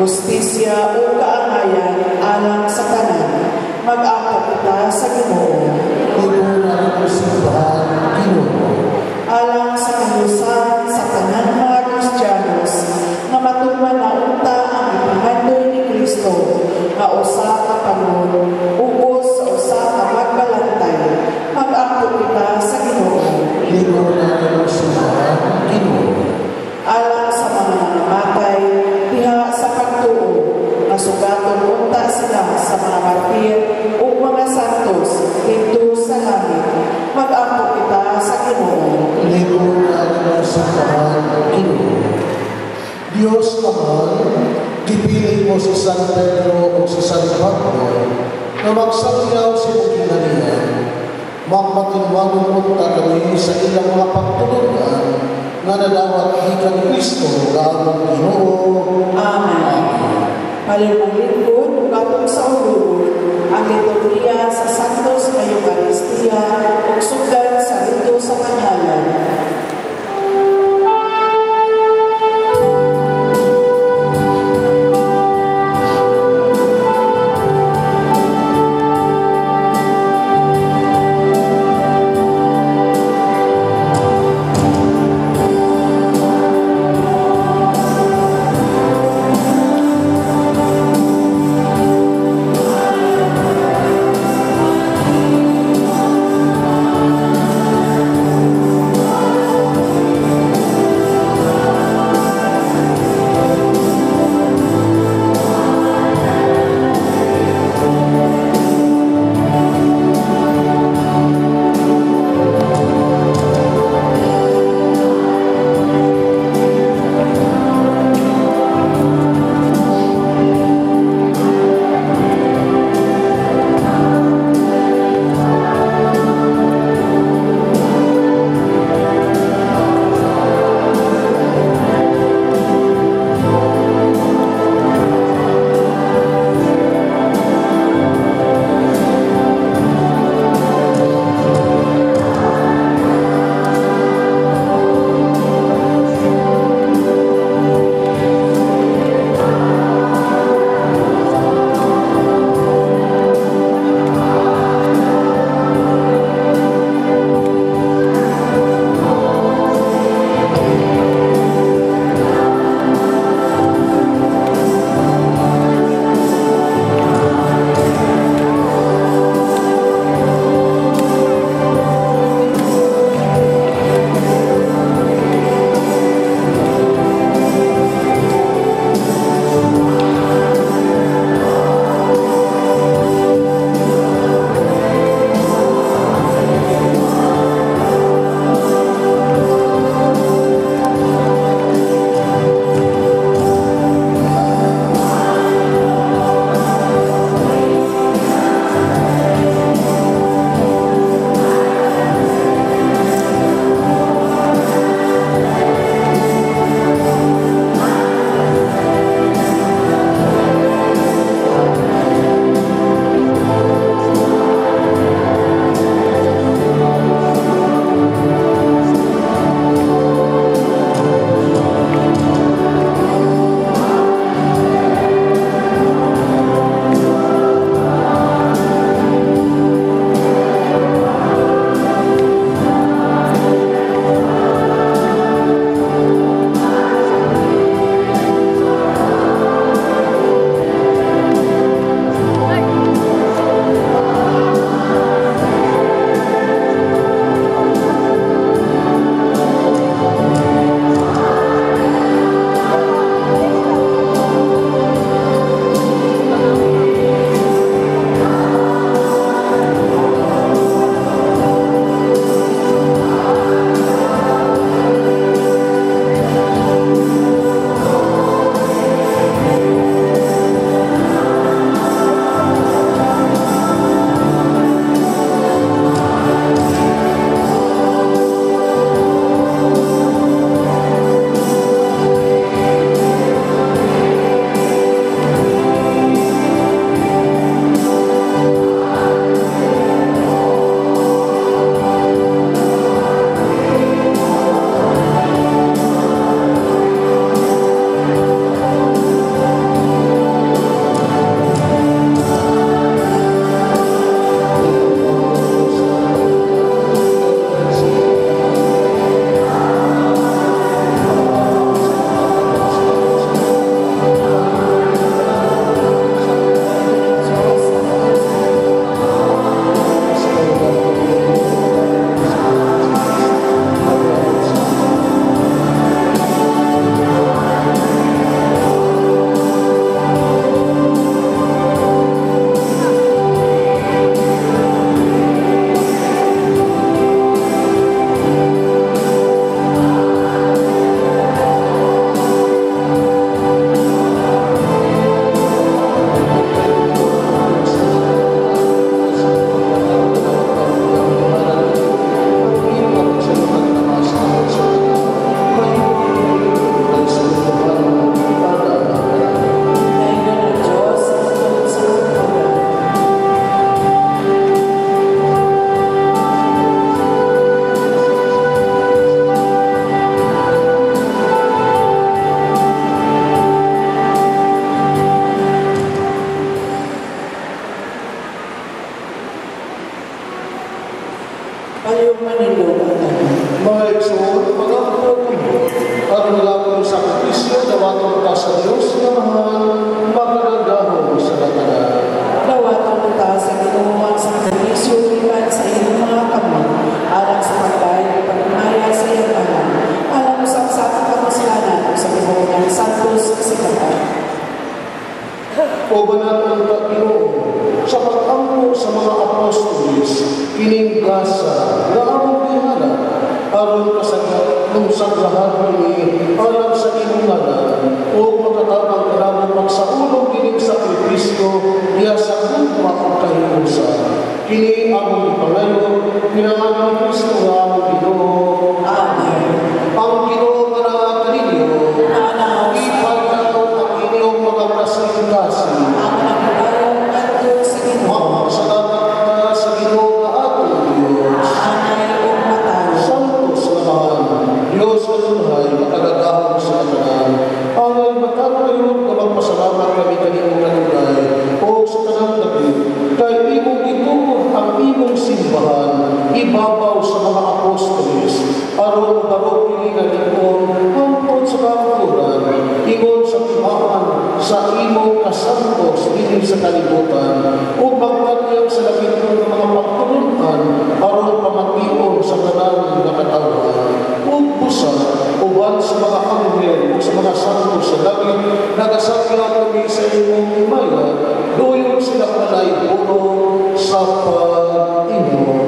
justisya o kaangayan alang sa tanan. Mag-angko kita sa Ginoo. Liguna ang simbahan, Ginoo. Alang sa kalusan sa tanan mga Kristiyanos na matuman na unta ang ipamandoy ni Kristo na usa ka Panginoon ubos sa usa ka magbalantay. Mag-angko kita sa Ginoo. Liguna ang simbahan, Ginoo. Alang sa mga namatay diha sa pagtuo, nasugaton unta sila sa mga martir o mga santos dito sa langit. Mag-angko kita sa Ginoo. Liguna ang simbahan, Ginoo. Diyos naman, gipili mo si San Pedro o si San Pablo na magsangyaw sa iyong ginalihan. Magmatinwangon mo kami sa ilang mga pagtulungan na nadawat gikan ni Kristo gamit Ginoo. Amen. Malimang lingkod, ugatong sa ulubod, ang liturgia sa Santos na Eucharistia o sugdan sa rito sa Panyalan. Tulong manindog ang tanan. Mga igsoon, mga pagkakabot, at nalapon sa sakripisyo, dawaton ka sa Diyos na mahal, makanagahon sa katanan. Dawaton ta sa Ginoo sa sakripisyo iban sa iyong mga kamot, alang sa pagkain pagmaya sa iyong alam, alang sa kamuslanan sa Ginoo ng Santos Kasikatan. O banatang Panginoon, sa pag-ampo sa mga apostolis, kining gasa na among gihanap, aron kasagat ng sagrahan ni alam sa inunanan, o makatabang kinamang pagsaulong kining sakripisyo, iya sa gugma ang kahilusan. Kini among ipangayo, pinangalan ni Kristo nga among Ginoo. Amen. Ang Ginoo nga nakaninyo, Anaw ipagkaw ang inyong mga kasing-kasing. ang nagbayang adto sa Ginoo. Salamat ka sa Ginoo nga atong Diyos. Anay o matayo. Santos naman, Diyos na luhay, makagagahon sa katanan. Angay matatayon ka magpasalamat kami kanimong kanunay, o sa tanang gabi, kay imong itukod ang imong simbahan, ibabaw sa mga apostolis, aron baro kiningalikon, hangtod sa kapuran, ingon sa timaan, sa imong kasantos, dili sa kalibutan, o magpatiyag sa lapit ng mga pagtulungan, aron pamatiyon sa kanang nakatawan, o busa, uban sa mga anghel, o sa mga santo sa langit, nagasakya kami sa imong imaya, doyon sila palay puno sa pag-inom.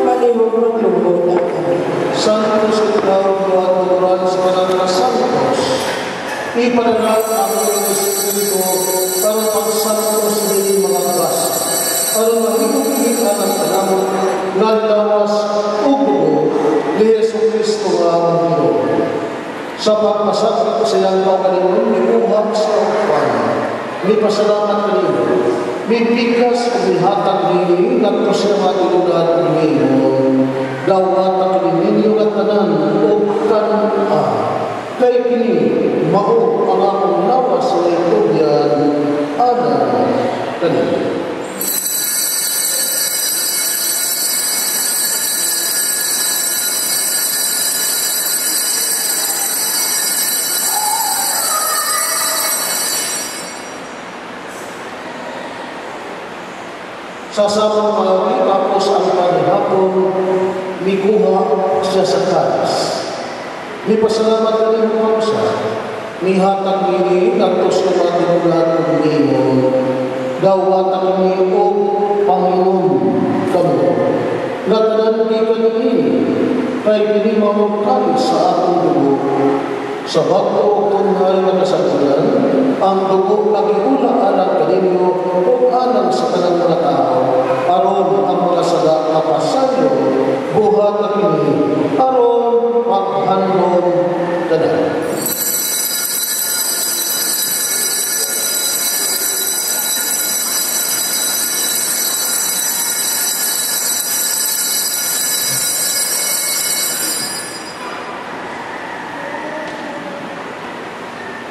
Palihog maglugod ang kami. Santos ikaw at oran sa kanang santos. Ipanagad ang iyong Espiritu para pagsantos ng mga grasa. Para mahimugin ang kanamot na lawas o buo ni Jesucristo nga ang Ginoo. Sa pagpasakit sa iyang kaugalingon, iuhag sa upan. May pasalamat kanino. May bigas o may hatag nini, nagto siya matilunan ninyo. Dawat ang ninyo at tanan o kanaan. Kay kini, mao ang akong lawas sa ituyan, anan kanino. Sasabang malawi, tapos ang panihapon, mikuha siya sa kalis. May pasalamat ka rin mo siya. May hatag nini, nagtos na matinulat ng nimo. Dawat ang nimo, Panginoon, kamo. Natanan di ka nini, kay hindi mamagkalis sa atong dugo. Sa bago kung ngay nakasagulan, ang dugo nagiula alang kaninyo o alang sa kanang mga tao, aron ang mga sala mapasayo, buhat na kini, aron maghandon kanan.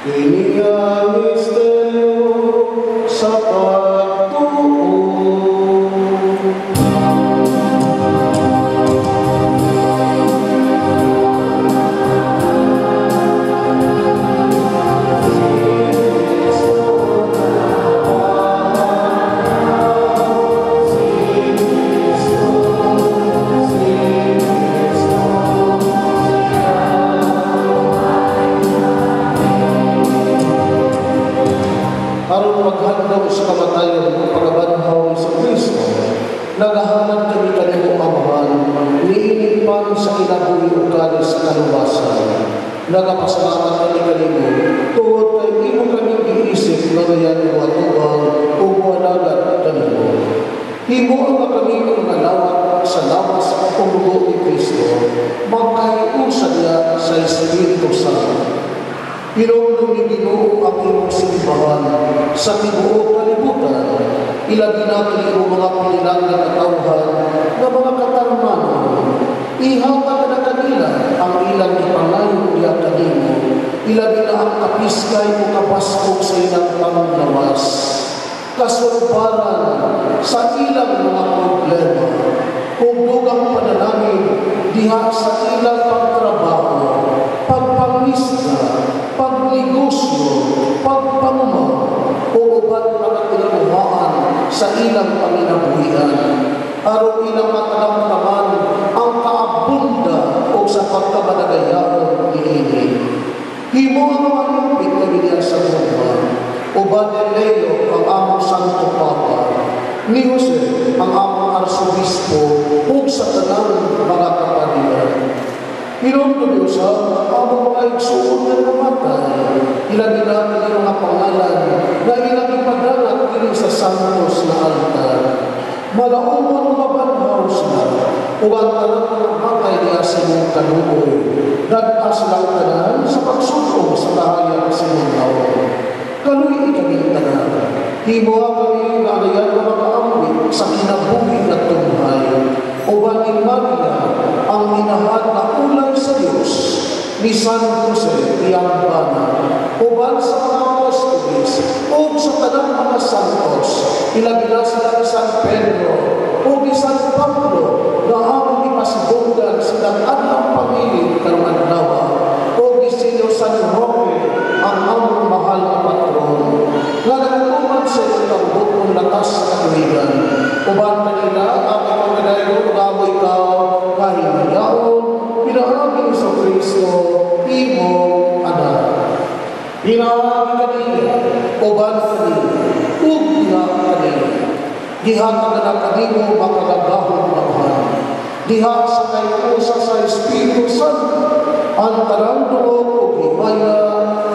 Kini ang misteryo sa pagtuo. Nagapasalamat kami kanimo, tuod kay imo kami giisip nga ngayon watubang o wanagat kanimo. Himo ang kami nga lawat sa lawas o dugo ni Kristo, magkaiusa niya sa Espiritu Santo. Pinong ni Ginoo ang imong simbahan sa tibuok kalibutan, ilagi namin ang mga pinilang na katawhan na mga katarmanon. Ihatag na kanila ang ilang ipangayon niya kanimo, ilagi na ang kapiskay o kapaskog sa ilang panglawas. Kasulbaran sa ilang mga problema, kung dugang panalangin diha sa ilang pagtrabaho, pagpangisda, pagnegosyo, pagpamuma, o uban mga kinabuhaan sa ilang panginabuhian. Aron ilang matalamtaman ang kaabunda o sa pagkamadagayaon ni ini. Himo ang mga lupit na biniyang sa Roma, uban ni Leo ang among Santo Papa, ni Jose ang among Arsobispo, ug sa tanang mga kapatiran. Pinong sa among mga igsuon na namatay, ilagi namin ang mga pangalan na ilang ipadalat kini sa santos na altar. Malaumang mabanhaw sila, ug ang tanan ng hatay niya sa mong kaluoy. Nag-as lang tanan sa pagsulong sa kahayang sa mong naon. Kaluy ikabing tanan. Himo kami na alayan na makaamit sa kinabuhi at tunghay. Uban ni Maria, ang minahal na ulay sa Diyos, ni San Jose iyang bana, uban sa mga apostolis, o sa tanang mga santos, ilabila sila ni San Pedro, o ni San Pablo, na among ipasibungan silang adlang pamilya ng adlawa, o ni Sino San Roque, ang among mahal na patron, nga nagkuman sa ilang bukong lakas na tuwigan, uban kanila ang mga kadayo ugamo ikaw kahimayaon, pinaagin sa Kristo, imong anak. Pinaagin kanila, uban kanila, ugna kanila. Dihatag na kanimo makalagahong naman. Diha sa kayusa sa Espiritu Santo, ang tarang dugo o himaya,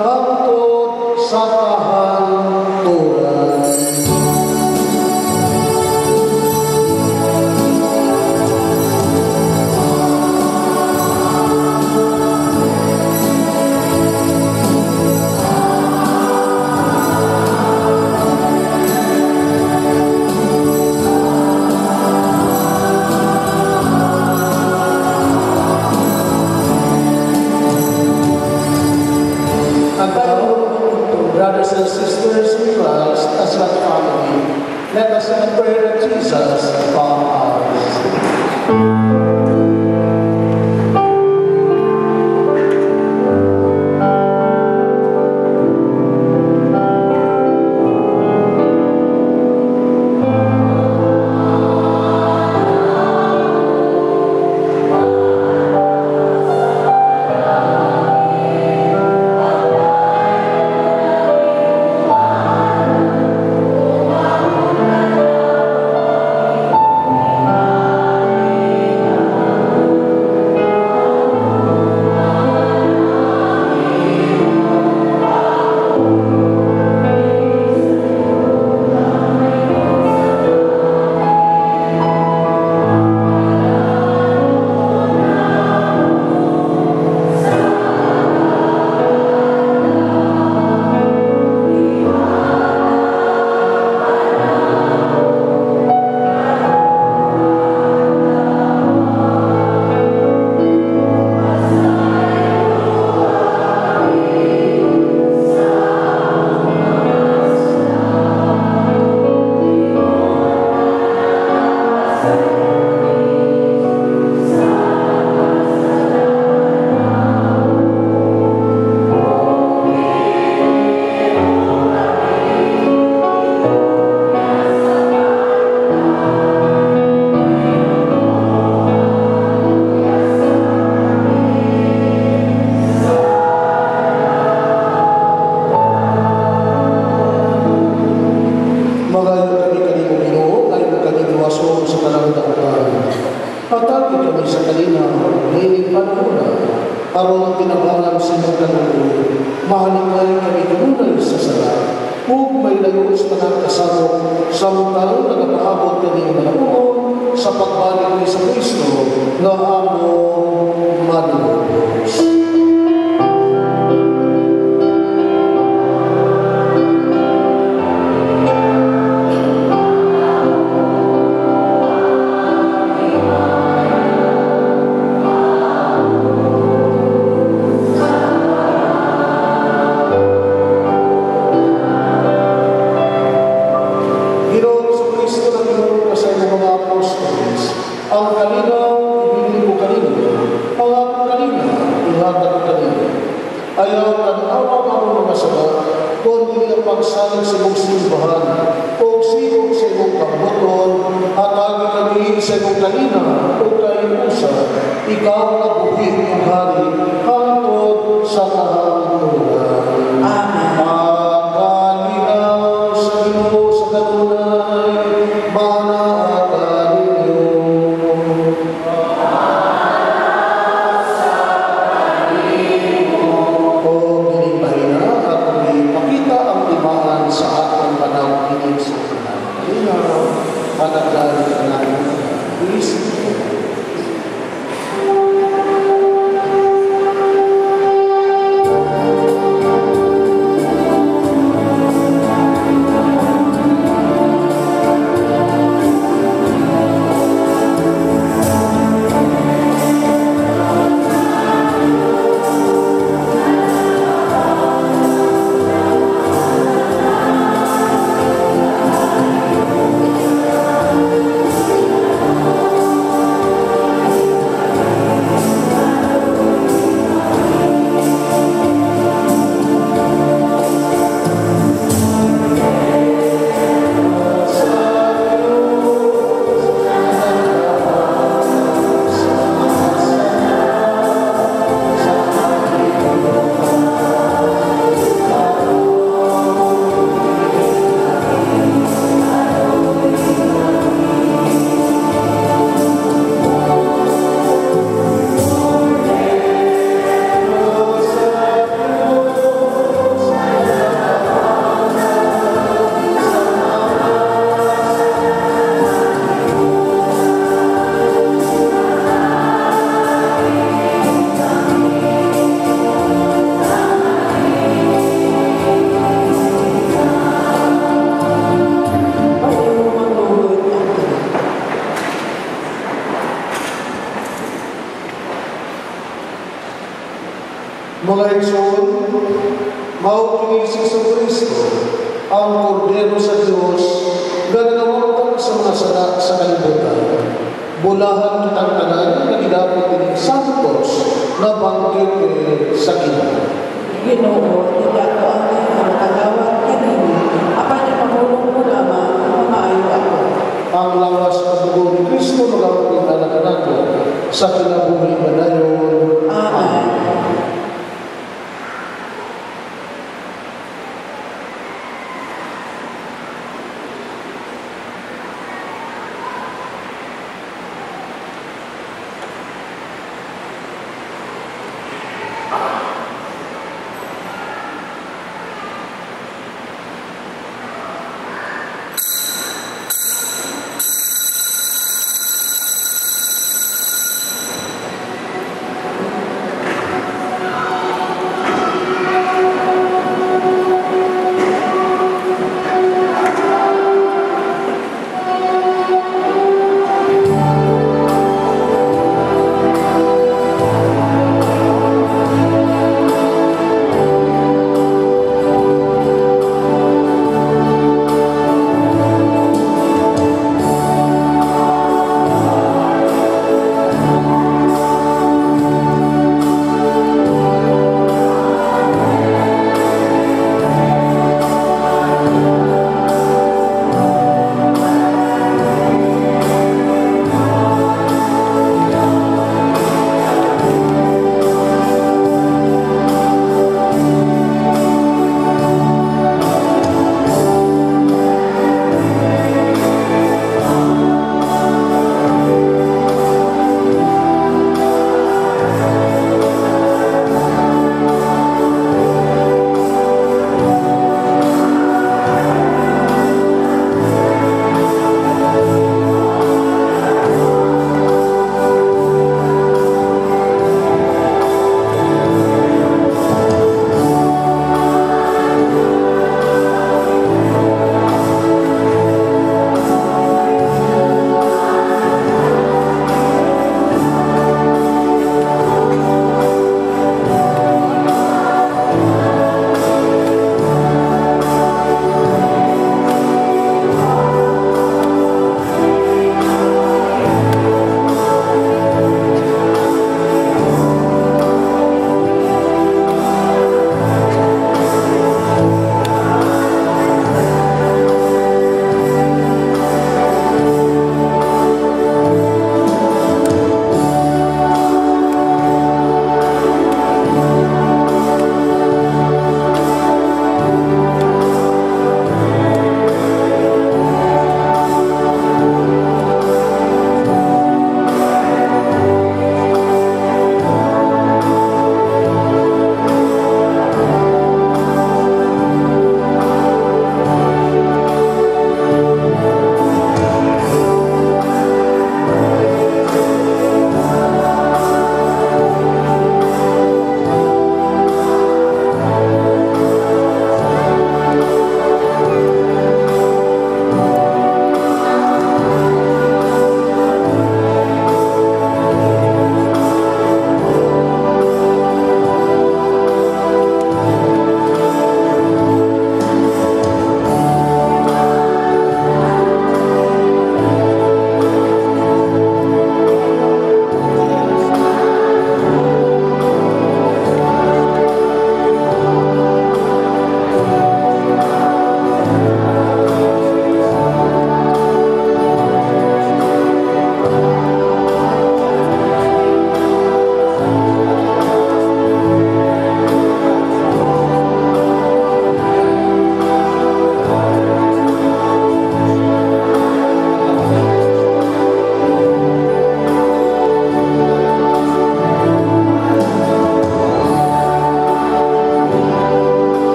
hangtod sa kahanturan. Brothers and sisters in Christ, as one family, let us pray that Jesus upon us. Hatagi kami sa kalinaw, hiling panahon, aron tinabangan sa inyong kanulo, mahalingay kami kanunay sa sala, ug may layos na nagkasamo, samtang nagapaabot kami malamuon sa pagbalik ni sa Kristo na among manunubos. Pagsalig sa imong simbahan, o sibog sa imong kabuton, at agi kami sa imong kanina, o kainusa, ikaw na buhit ng hari, hangtod sa kahangtunan. Amen. Makalinaw sa Ginoo sa kanunay, manaakan ninyo. O ginipahina at makita ang timaan sa atong panawin sa kanan. Kalinaw, panagdali ka namin. Please, mga igsoon, maukinisig sa Kristo, ang Kordero sa Diyos, gagawang sa mga sana sa kalibutan. Bulahan kitang tanan na gidapot din santos na banggit sa Ginoo. Ginoo, tidak ko ang nakagawat kanino, apan ipamulong mo lamang maayo ako. Ang lawas na dugo ni Kristo magawin na nakanako sa kinabuhi madayon. Amen.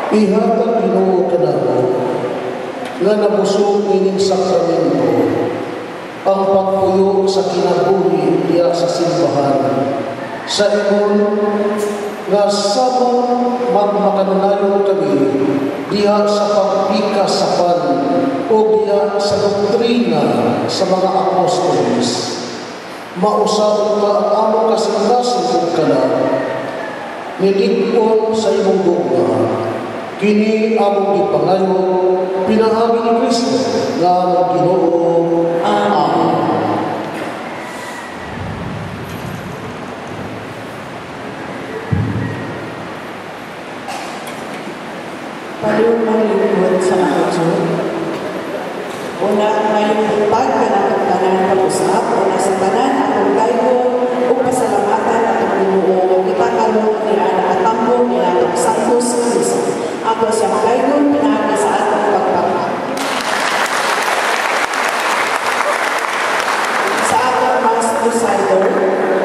Ihatag Ginoo kanako nga nabusog ining sakramento ang pagpuyo sa kinabuhi diya sa simbahan sa imong nga sabang magmakanunayon kami diya sa pagpikasapan o diya sa doktrina sa mga apostoles. Mausap ka ang among kasing-kasing kana niligpon sa imong dogma. Kini among gipangayo pinaagi ni Kristo nga among Ginoo. Amen. Palihog malingkod sa mga Diyon. Una, ngayong buntag ka na itong tanan pag-usap, una sa tanan, atong gayko, o pasalamatan atong Ginoo, ipakalong niya na atambong niya atong Santos Cristo. Ako siya magaygon, pinaagi sa atong pagpapa. Sa atong Mass Presider,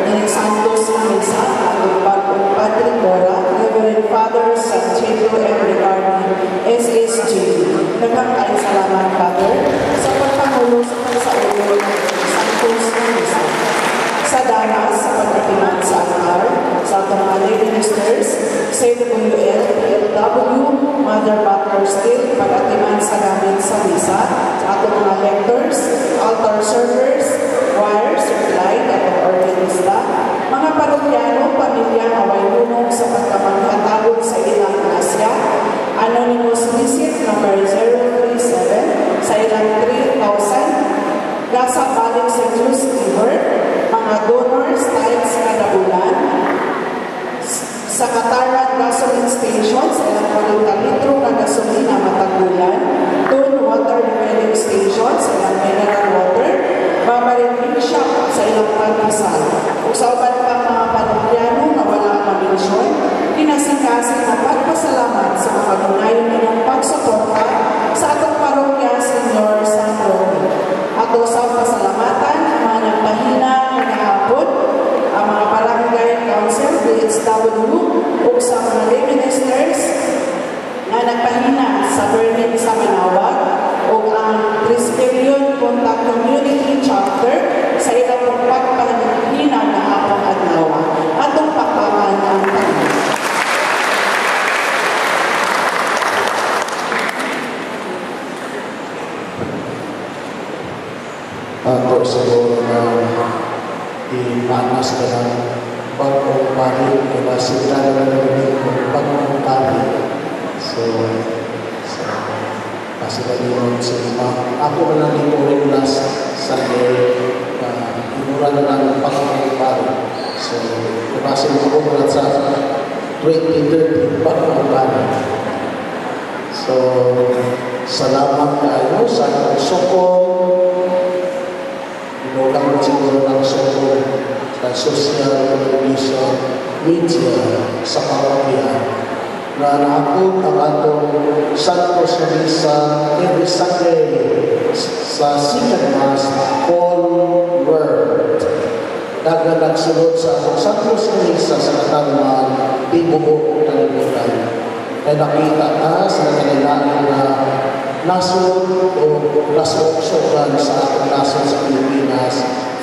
ng Santos na Misa, atong bagong Padre Cora, Reverend Father Santiago M. Ricardo, SSG. Nagkakain salamat, Father, sa pagpangulo sa pagsaulo ng Santos na Misa. Sa danas, sa pagkatiman sa altar, sa atong mga lay ministers, CWL, PLW, Mother Butler Still, pagkatiman sa gamit sa misa, sa atong mga lectors, altar servers, choirs, light, atong organista, mga parokyano, pamilya, away lunong sa pagkamanghatawag sa ilang asya, anonymous visit number 037 sa ilang 3,000, gasa balik sa Jews River, mga donors, tithes kada bulan, sa Kataran Gasoline Station, sa ilang 40 litro na gasolina matagulan, Tune Water Refilling Station, sa ilang mineral water, Babarin Milk Shop, sa ilang pandesal. Kung sa uban pa mga parokyano na wala ang mabensyon, kinasikasin na pagpasalamat sa mga kagunayon nilang pagsuporta sa atong parokya Senyor San Roque. Ato sa pasalamatan ang mga nagpahina kahapon, ang mga barangay council, DHW, o sa mga lay ministers na nagpahina sa burning sa Manawag o ang Presbyterian Contact Community Chapter sa ilang pagpahina na atong adlaw. Atong pakpakan ang tanan. Ato siguro na ipanas ka ng bagong pari kaya sigurado na namin ng bagong pari. So pasigalingon sa iba. Ako na lang ito rin last Sunday na imura na lang ng bagong pari. So ipasin ako na sa 2030 bagong pari. So salamat kayo sa sokong. Inulang mo siguro ng sokong sa social media sa parokya na naakot ang atong Santos na Misa every Sunday sa second Mass whole world. Daga nagsulod sa atong Santos na Misa sa katanungan tibuok kalimutan. Kaya nakita na sa kanilaan na nasod o nasoksokan sa atong nasod sa Pilipinas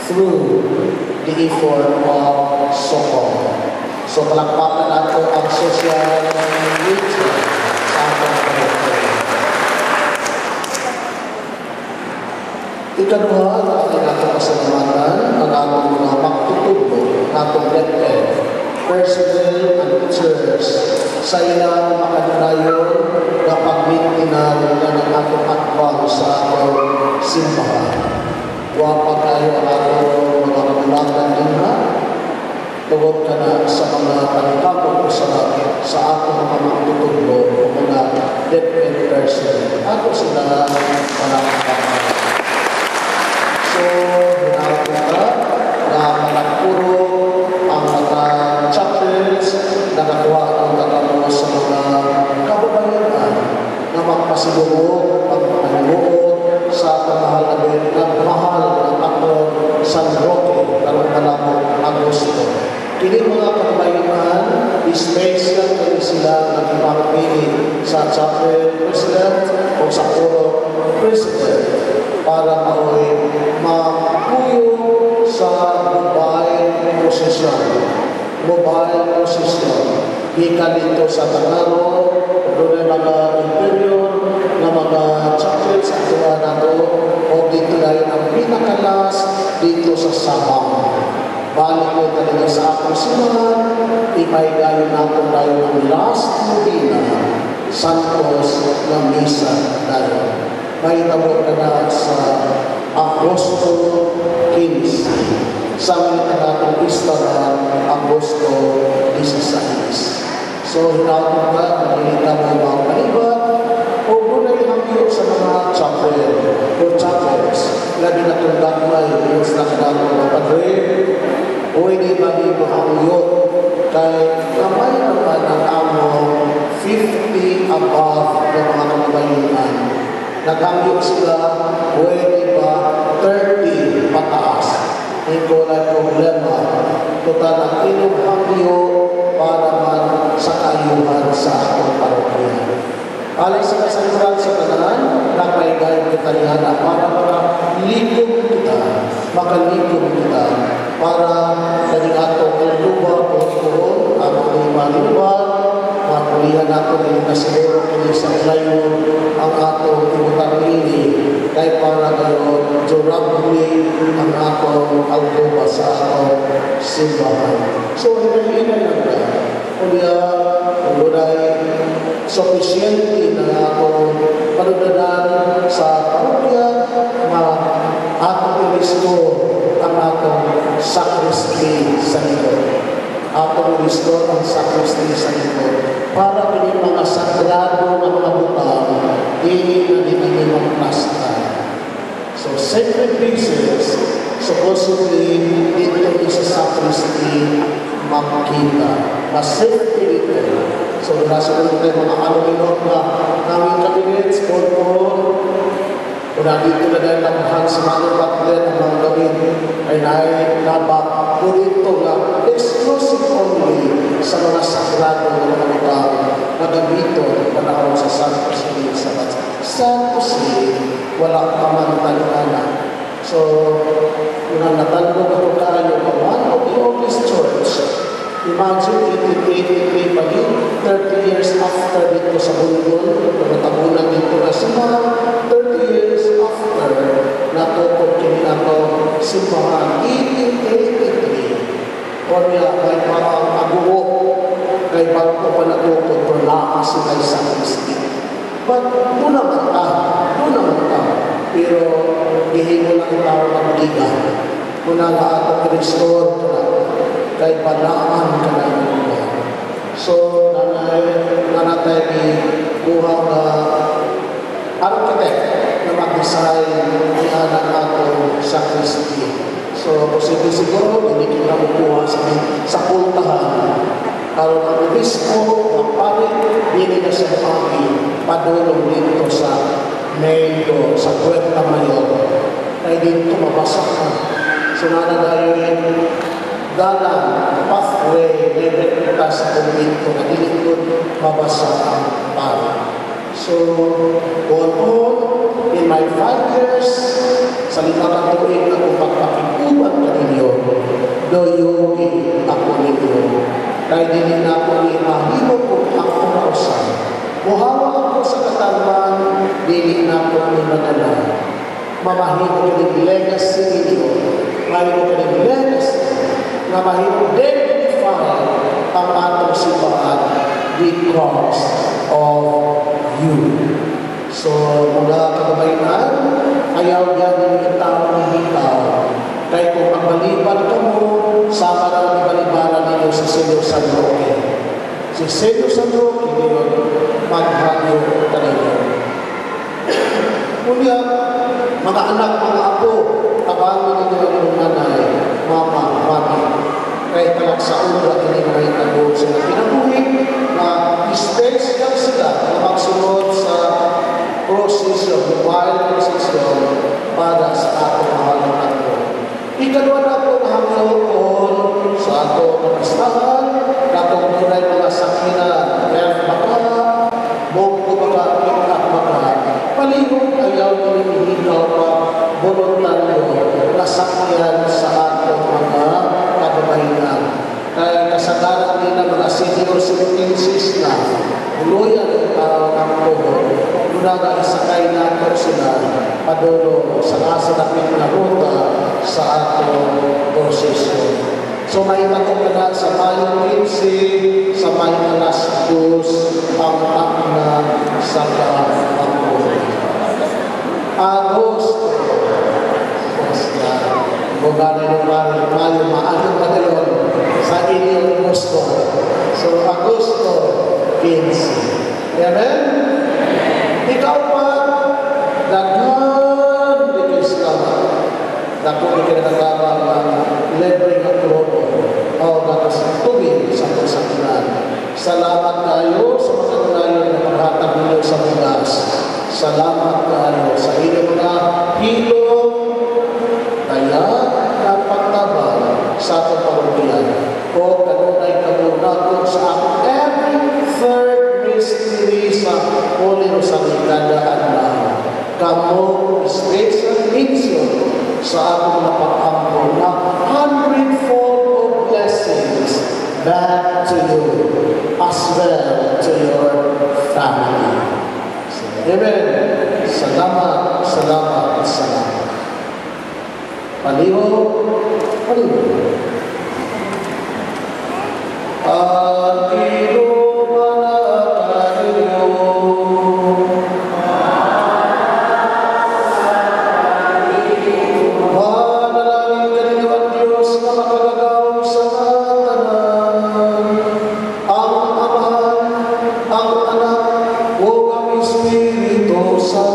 through the effort of sokong. So palakpakan nato ang social media sa atong parokya. Ikaduha na aking atong pasalamatan ang atong mga magtutubo, atong DepEd, personnel and church sa ilang makanunayon na pagmintinan ng atong atbang sa atong simbahan. Wapag kayo ang atong mga kamulatan nila, tungod ka na sa mga pagkakapag sa atong mga magtutubo o mga DepEd person. Ako sila palakpakan. So, hinapita na malagpuro ang mga chapters na nagawa ng tatapos sa mga kababayan na magpasiguro, magpahimuot sa kamahal ng atong San Roque, karong panahon Agosto. Kini mga kababayan, special kami sila na ipapili sa chapel president o sa puro president para mapuyo sa mobile procession. Gikan dito sa Tangaro, doon ay mga interior na mga chapel sa atua nato o dito dahil ang pinakalas dito sa Sabang. Balik ko talaga sa akong sinuhan, ipaigayon nato tayo ng last novena, Santos na Misa dahil. May tawag ka na sa Agosto 15. Sa mga natong istaran, Agosto 16. So, hinatong ka, maginita mo yung mga kalibat, o gunay hangyo sa mga chapel o chapels. Lagi na itong dagmay, yung nakadang mga padre, o hindi magiging hangyo, kay kamay naman ang among 50 above ng mga kababayunan. Naghangyo sila, pwede ba 30 pataas. Hindi na problema. Total ang inyong hangyo para man sa kayuhan sa atong parokya. Alay sa kasaluran sa tanan, nakaigayon kita niya na para makalikom kita, para kaning atong luba o turon, atong maluban, mapulihan nato din na siguro kini sa layon ang atong ibutan ini kay para gayon durably ang atong altuba sa atong simbahan. So, hinay-hinay lang ka. Kuya, kulay, sufficiente na atong panudanan sa parokya, atong i-restore ang atong sacristy sa likod. Atong i-restore ang sacristy sa likod. Para kini mga sagrado na mga butang, hindi na din mga plasta. So, sacred places, supposedly, dito sa sacristy, makikita. Na safety dito. So, nasa mga aluminium na namin cabinets, kung dito na dahil nakahan sa mga batlet ang mga gawin ay nabak po dito na exclusive only sa mga sagrado ng mga tao na gamito panahon sa Santos City sa Santos City, wala pa man talunana. So, yun ang natanong ako kayo na one of the oldest church. Imagine, 1883 pa yun, 30 years after dito sa Bulbul, natabunan dito na sila, 30 years after natukod kini nato simbahan, 1883. O niya, may mga aguho, kay bago pa natukod, pero lakas sila sa Kristi. But, doon naman ta, pero hihingo lang tao ng liga. Muna nga ato Kristo, kay panaan ka na yung so, nanatay ni buha na architect na mag-design ni anak nato sa Kristi. So, posible siguro, hindi kita makuha sa kultahan. Karoon ang obispo, ang palit, hindi na siya padulong dito sa Mexico, sa Puerta Mayor. Kaya dito mabasa ka. So, nanadayon dalang pathway level kita sa kumbento na dilingkod mabasa ang para. So, on in my 5 years, sa 5 katuig na kung magpakikuban ka ninyo, doyogi ako ninyo. Kaya din na ako ni mahimo kung ako nausan. Muhawa ako sa katawan, dili na ako ni madala. Mamahimo ka ng legacy ninyo. Mahimo ka ng legacy na mahirap identify ang atong simbahan because of you. So, mula kababayan, ayaw yan yung itawag ng hitaw. Kaya kung magbaliban ka mo, sama na ang ibalibaran ninyo sa Senyo San Roque. Si Senyo San Roque, hindi yun maghagyo ka ninyo. Mula, mga anak, mga apo, tabangan ninyo ang nanay, mama, mami. Kaya talagsaon na kinigay tagod sila pinabuhin na special sila na magsunod sa procession, wild procession para sa atong mahalang nato. Ikadwa na po na hangyoon sa atong kapistahan, natong tunay mga sakina, health baka, ikaw pinipihikaw pa voluntaryo na sakyan sa atong mga kababayan. Kaya kasagaran din ng mga senior citizens na uluyan ang tao ng tuhod, lunaga isakay natin sila padulong sa nasinapit na ruta sa atong prosesyon. So may matungkad sa Mayo 15, sa Mayo alas 2, ang makna sa kaampunan. Agosto, Bugana ng Mayo, maanong padulong sa inyong gusto. So Agosto 15. Amen? Ikaw pa, daghan di kayo salamat. Dako di kayo nagkabang ang libreng at grupo o nakasatubig sa pagsakilan. Salamat kayo sa pagkakulayo na paghatag ninyo sa bugas. Salamat kayo sa inyong mga hilong kaya napagtabang sa atong parokyan. O kanunay kamunakot sa every third mystery sa Holy Rosary kada adlaw. Kamu special mention sa atong napag-ampon na 100-fold of blessings back to you as well to your family. Amen. Salamat, salamat, salamat. Paliho, paliho. Paliho manakayo. Manalangin kanino ang Diyos na makagagawang sa tanan. Ang Ama, ang Anak, o ang Espiritu Santo.